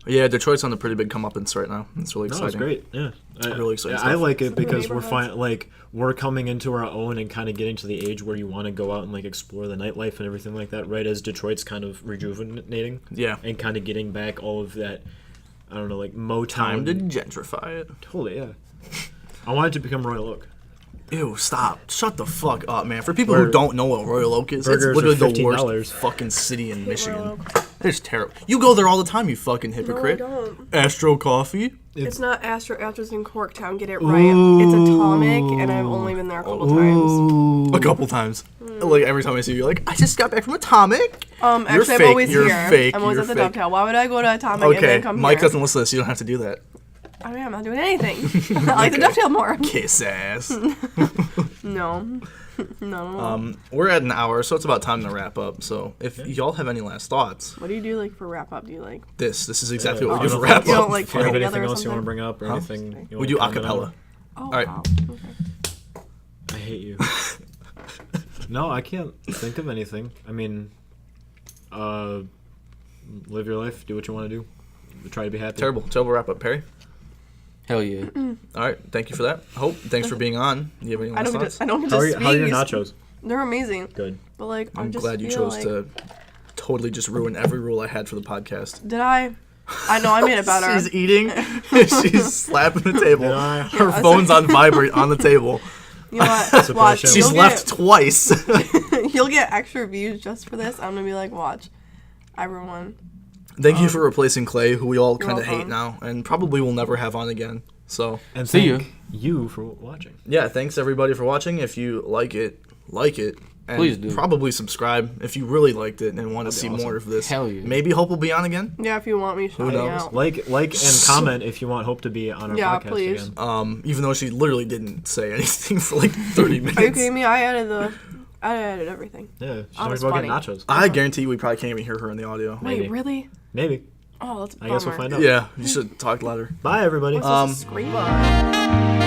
Yeah, Detroit's on a pretty big comeuppance right now. It's really no, exciting. it's great. Yeah, Really exciting I stuff. like it Some of the because neighborhoods. we're coming into our own and kind of getting to the age where you want to go out and like explore the nightlife and everything like that. Right as Detroit's kind of rejuvenating. Yeah. And kind of getting back all of that I don't know, like Motown. Time to gentrify it. Totally, yeah. I wanted to become Royal Oak. Ew, stop. Shut the fuck up, man. For people Where who don't know what Royal Oak is, it's burgers literally are the worst $15. fucking city in Royal Michigan. Oak. It's terrible. You go there all the time, you fucking No, I hypocrite. don't. Astro Coffee? It's not Astro. Astro's in Corktown. Get it right. It's Atomic, and I've only been there a couple times. A couple times. Like, every time I see you, you're like, I just got back from Atomic. Actually, You're I'm fake, always you're here. fake, I'm always you're at the fake. Dovetail. Why would I go to Atomic and Okay, then come Mike here? doesn't listen to this. You don't have to do that. I mean, I'm not doing anything. I like the Dovetail more. Kiss ass. No. No. We're at an hour, so it's about time to wrap up. So if y'all have any last thoughts, What do you do like for wrap up? Do you like? this is exactly Yeah, what we do oh, for wrap you don't up. like If you have put it anything together or else you want to something? bring up or anything you We want do to comment acapella. on? Oh, Alright. wow. Okay. I hate you. No, I can't think of anything. I mean, live your life, do what you want to do, try to be happy. Terrible wrap up, Perry. Hell yeah. All right, thank you for that. Hope, thanks for being on. Do you have any I last don't thoughts? just. I don't How just. are your speak. nachos? They're amazing. Good. But like, I'm just glad you feel chose like, to totally just ruin every rule I had for the podcast. Did I? I know I made it better. She's eating. She's slapping the table. Did I? Her Yeah, phone's on vibrate on the table. You know what? Watch. She's She's You'll left twice. You'll get extra views just for this. I'm gonna be like, watch. Everyone. Thank you for replacing Clay, who we all kind of hate welcome. now, and probably will never have on again. So, And See thank you for watching. yeah, thanks everybody for watching. If you like it, and Please do. probably subscribe if you really liked it and want to see awesome. more of this. Hell yeah. Maybe Hope will be on again. Yeah, if you want me shouting knows? out. Like and comment if you want Hope to be on our Yeah, podcast please. again. Even though she literally didn't say anything for like 30 minutes. Are you kidding me? I added everything. Yeah, she's Oh, talking that's about getting funny. nachos. I guarantee we probably can't even hear her in the audio. Maybe. Wait, really? Maybe. Oh, that's a I guess we'll bummer. find out. Yeah, you should talk louder. Bye, everybody. What's this, a scream?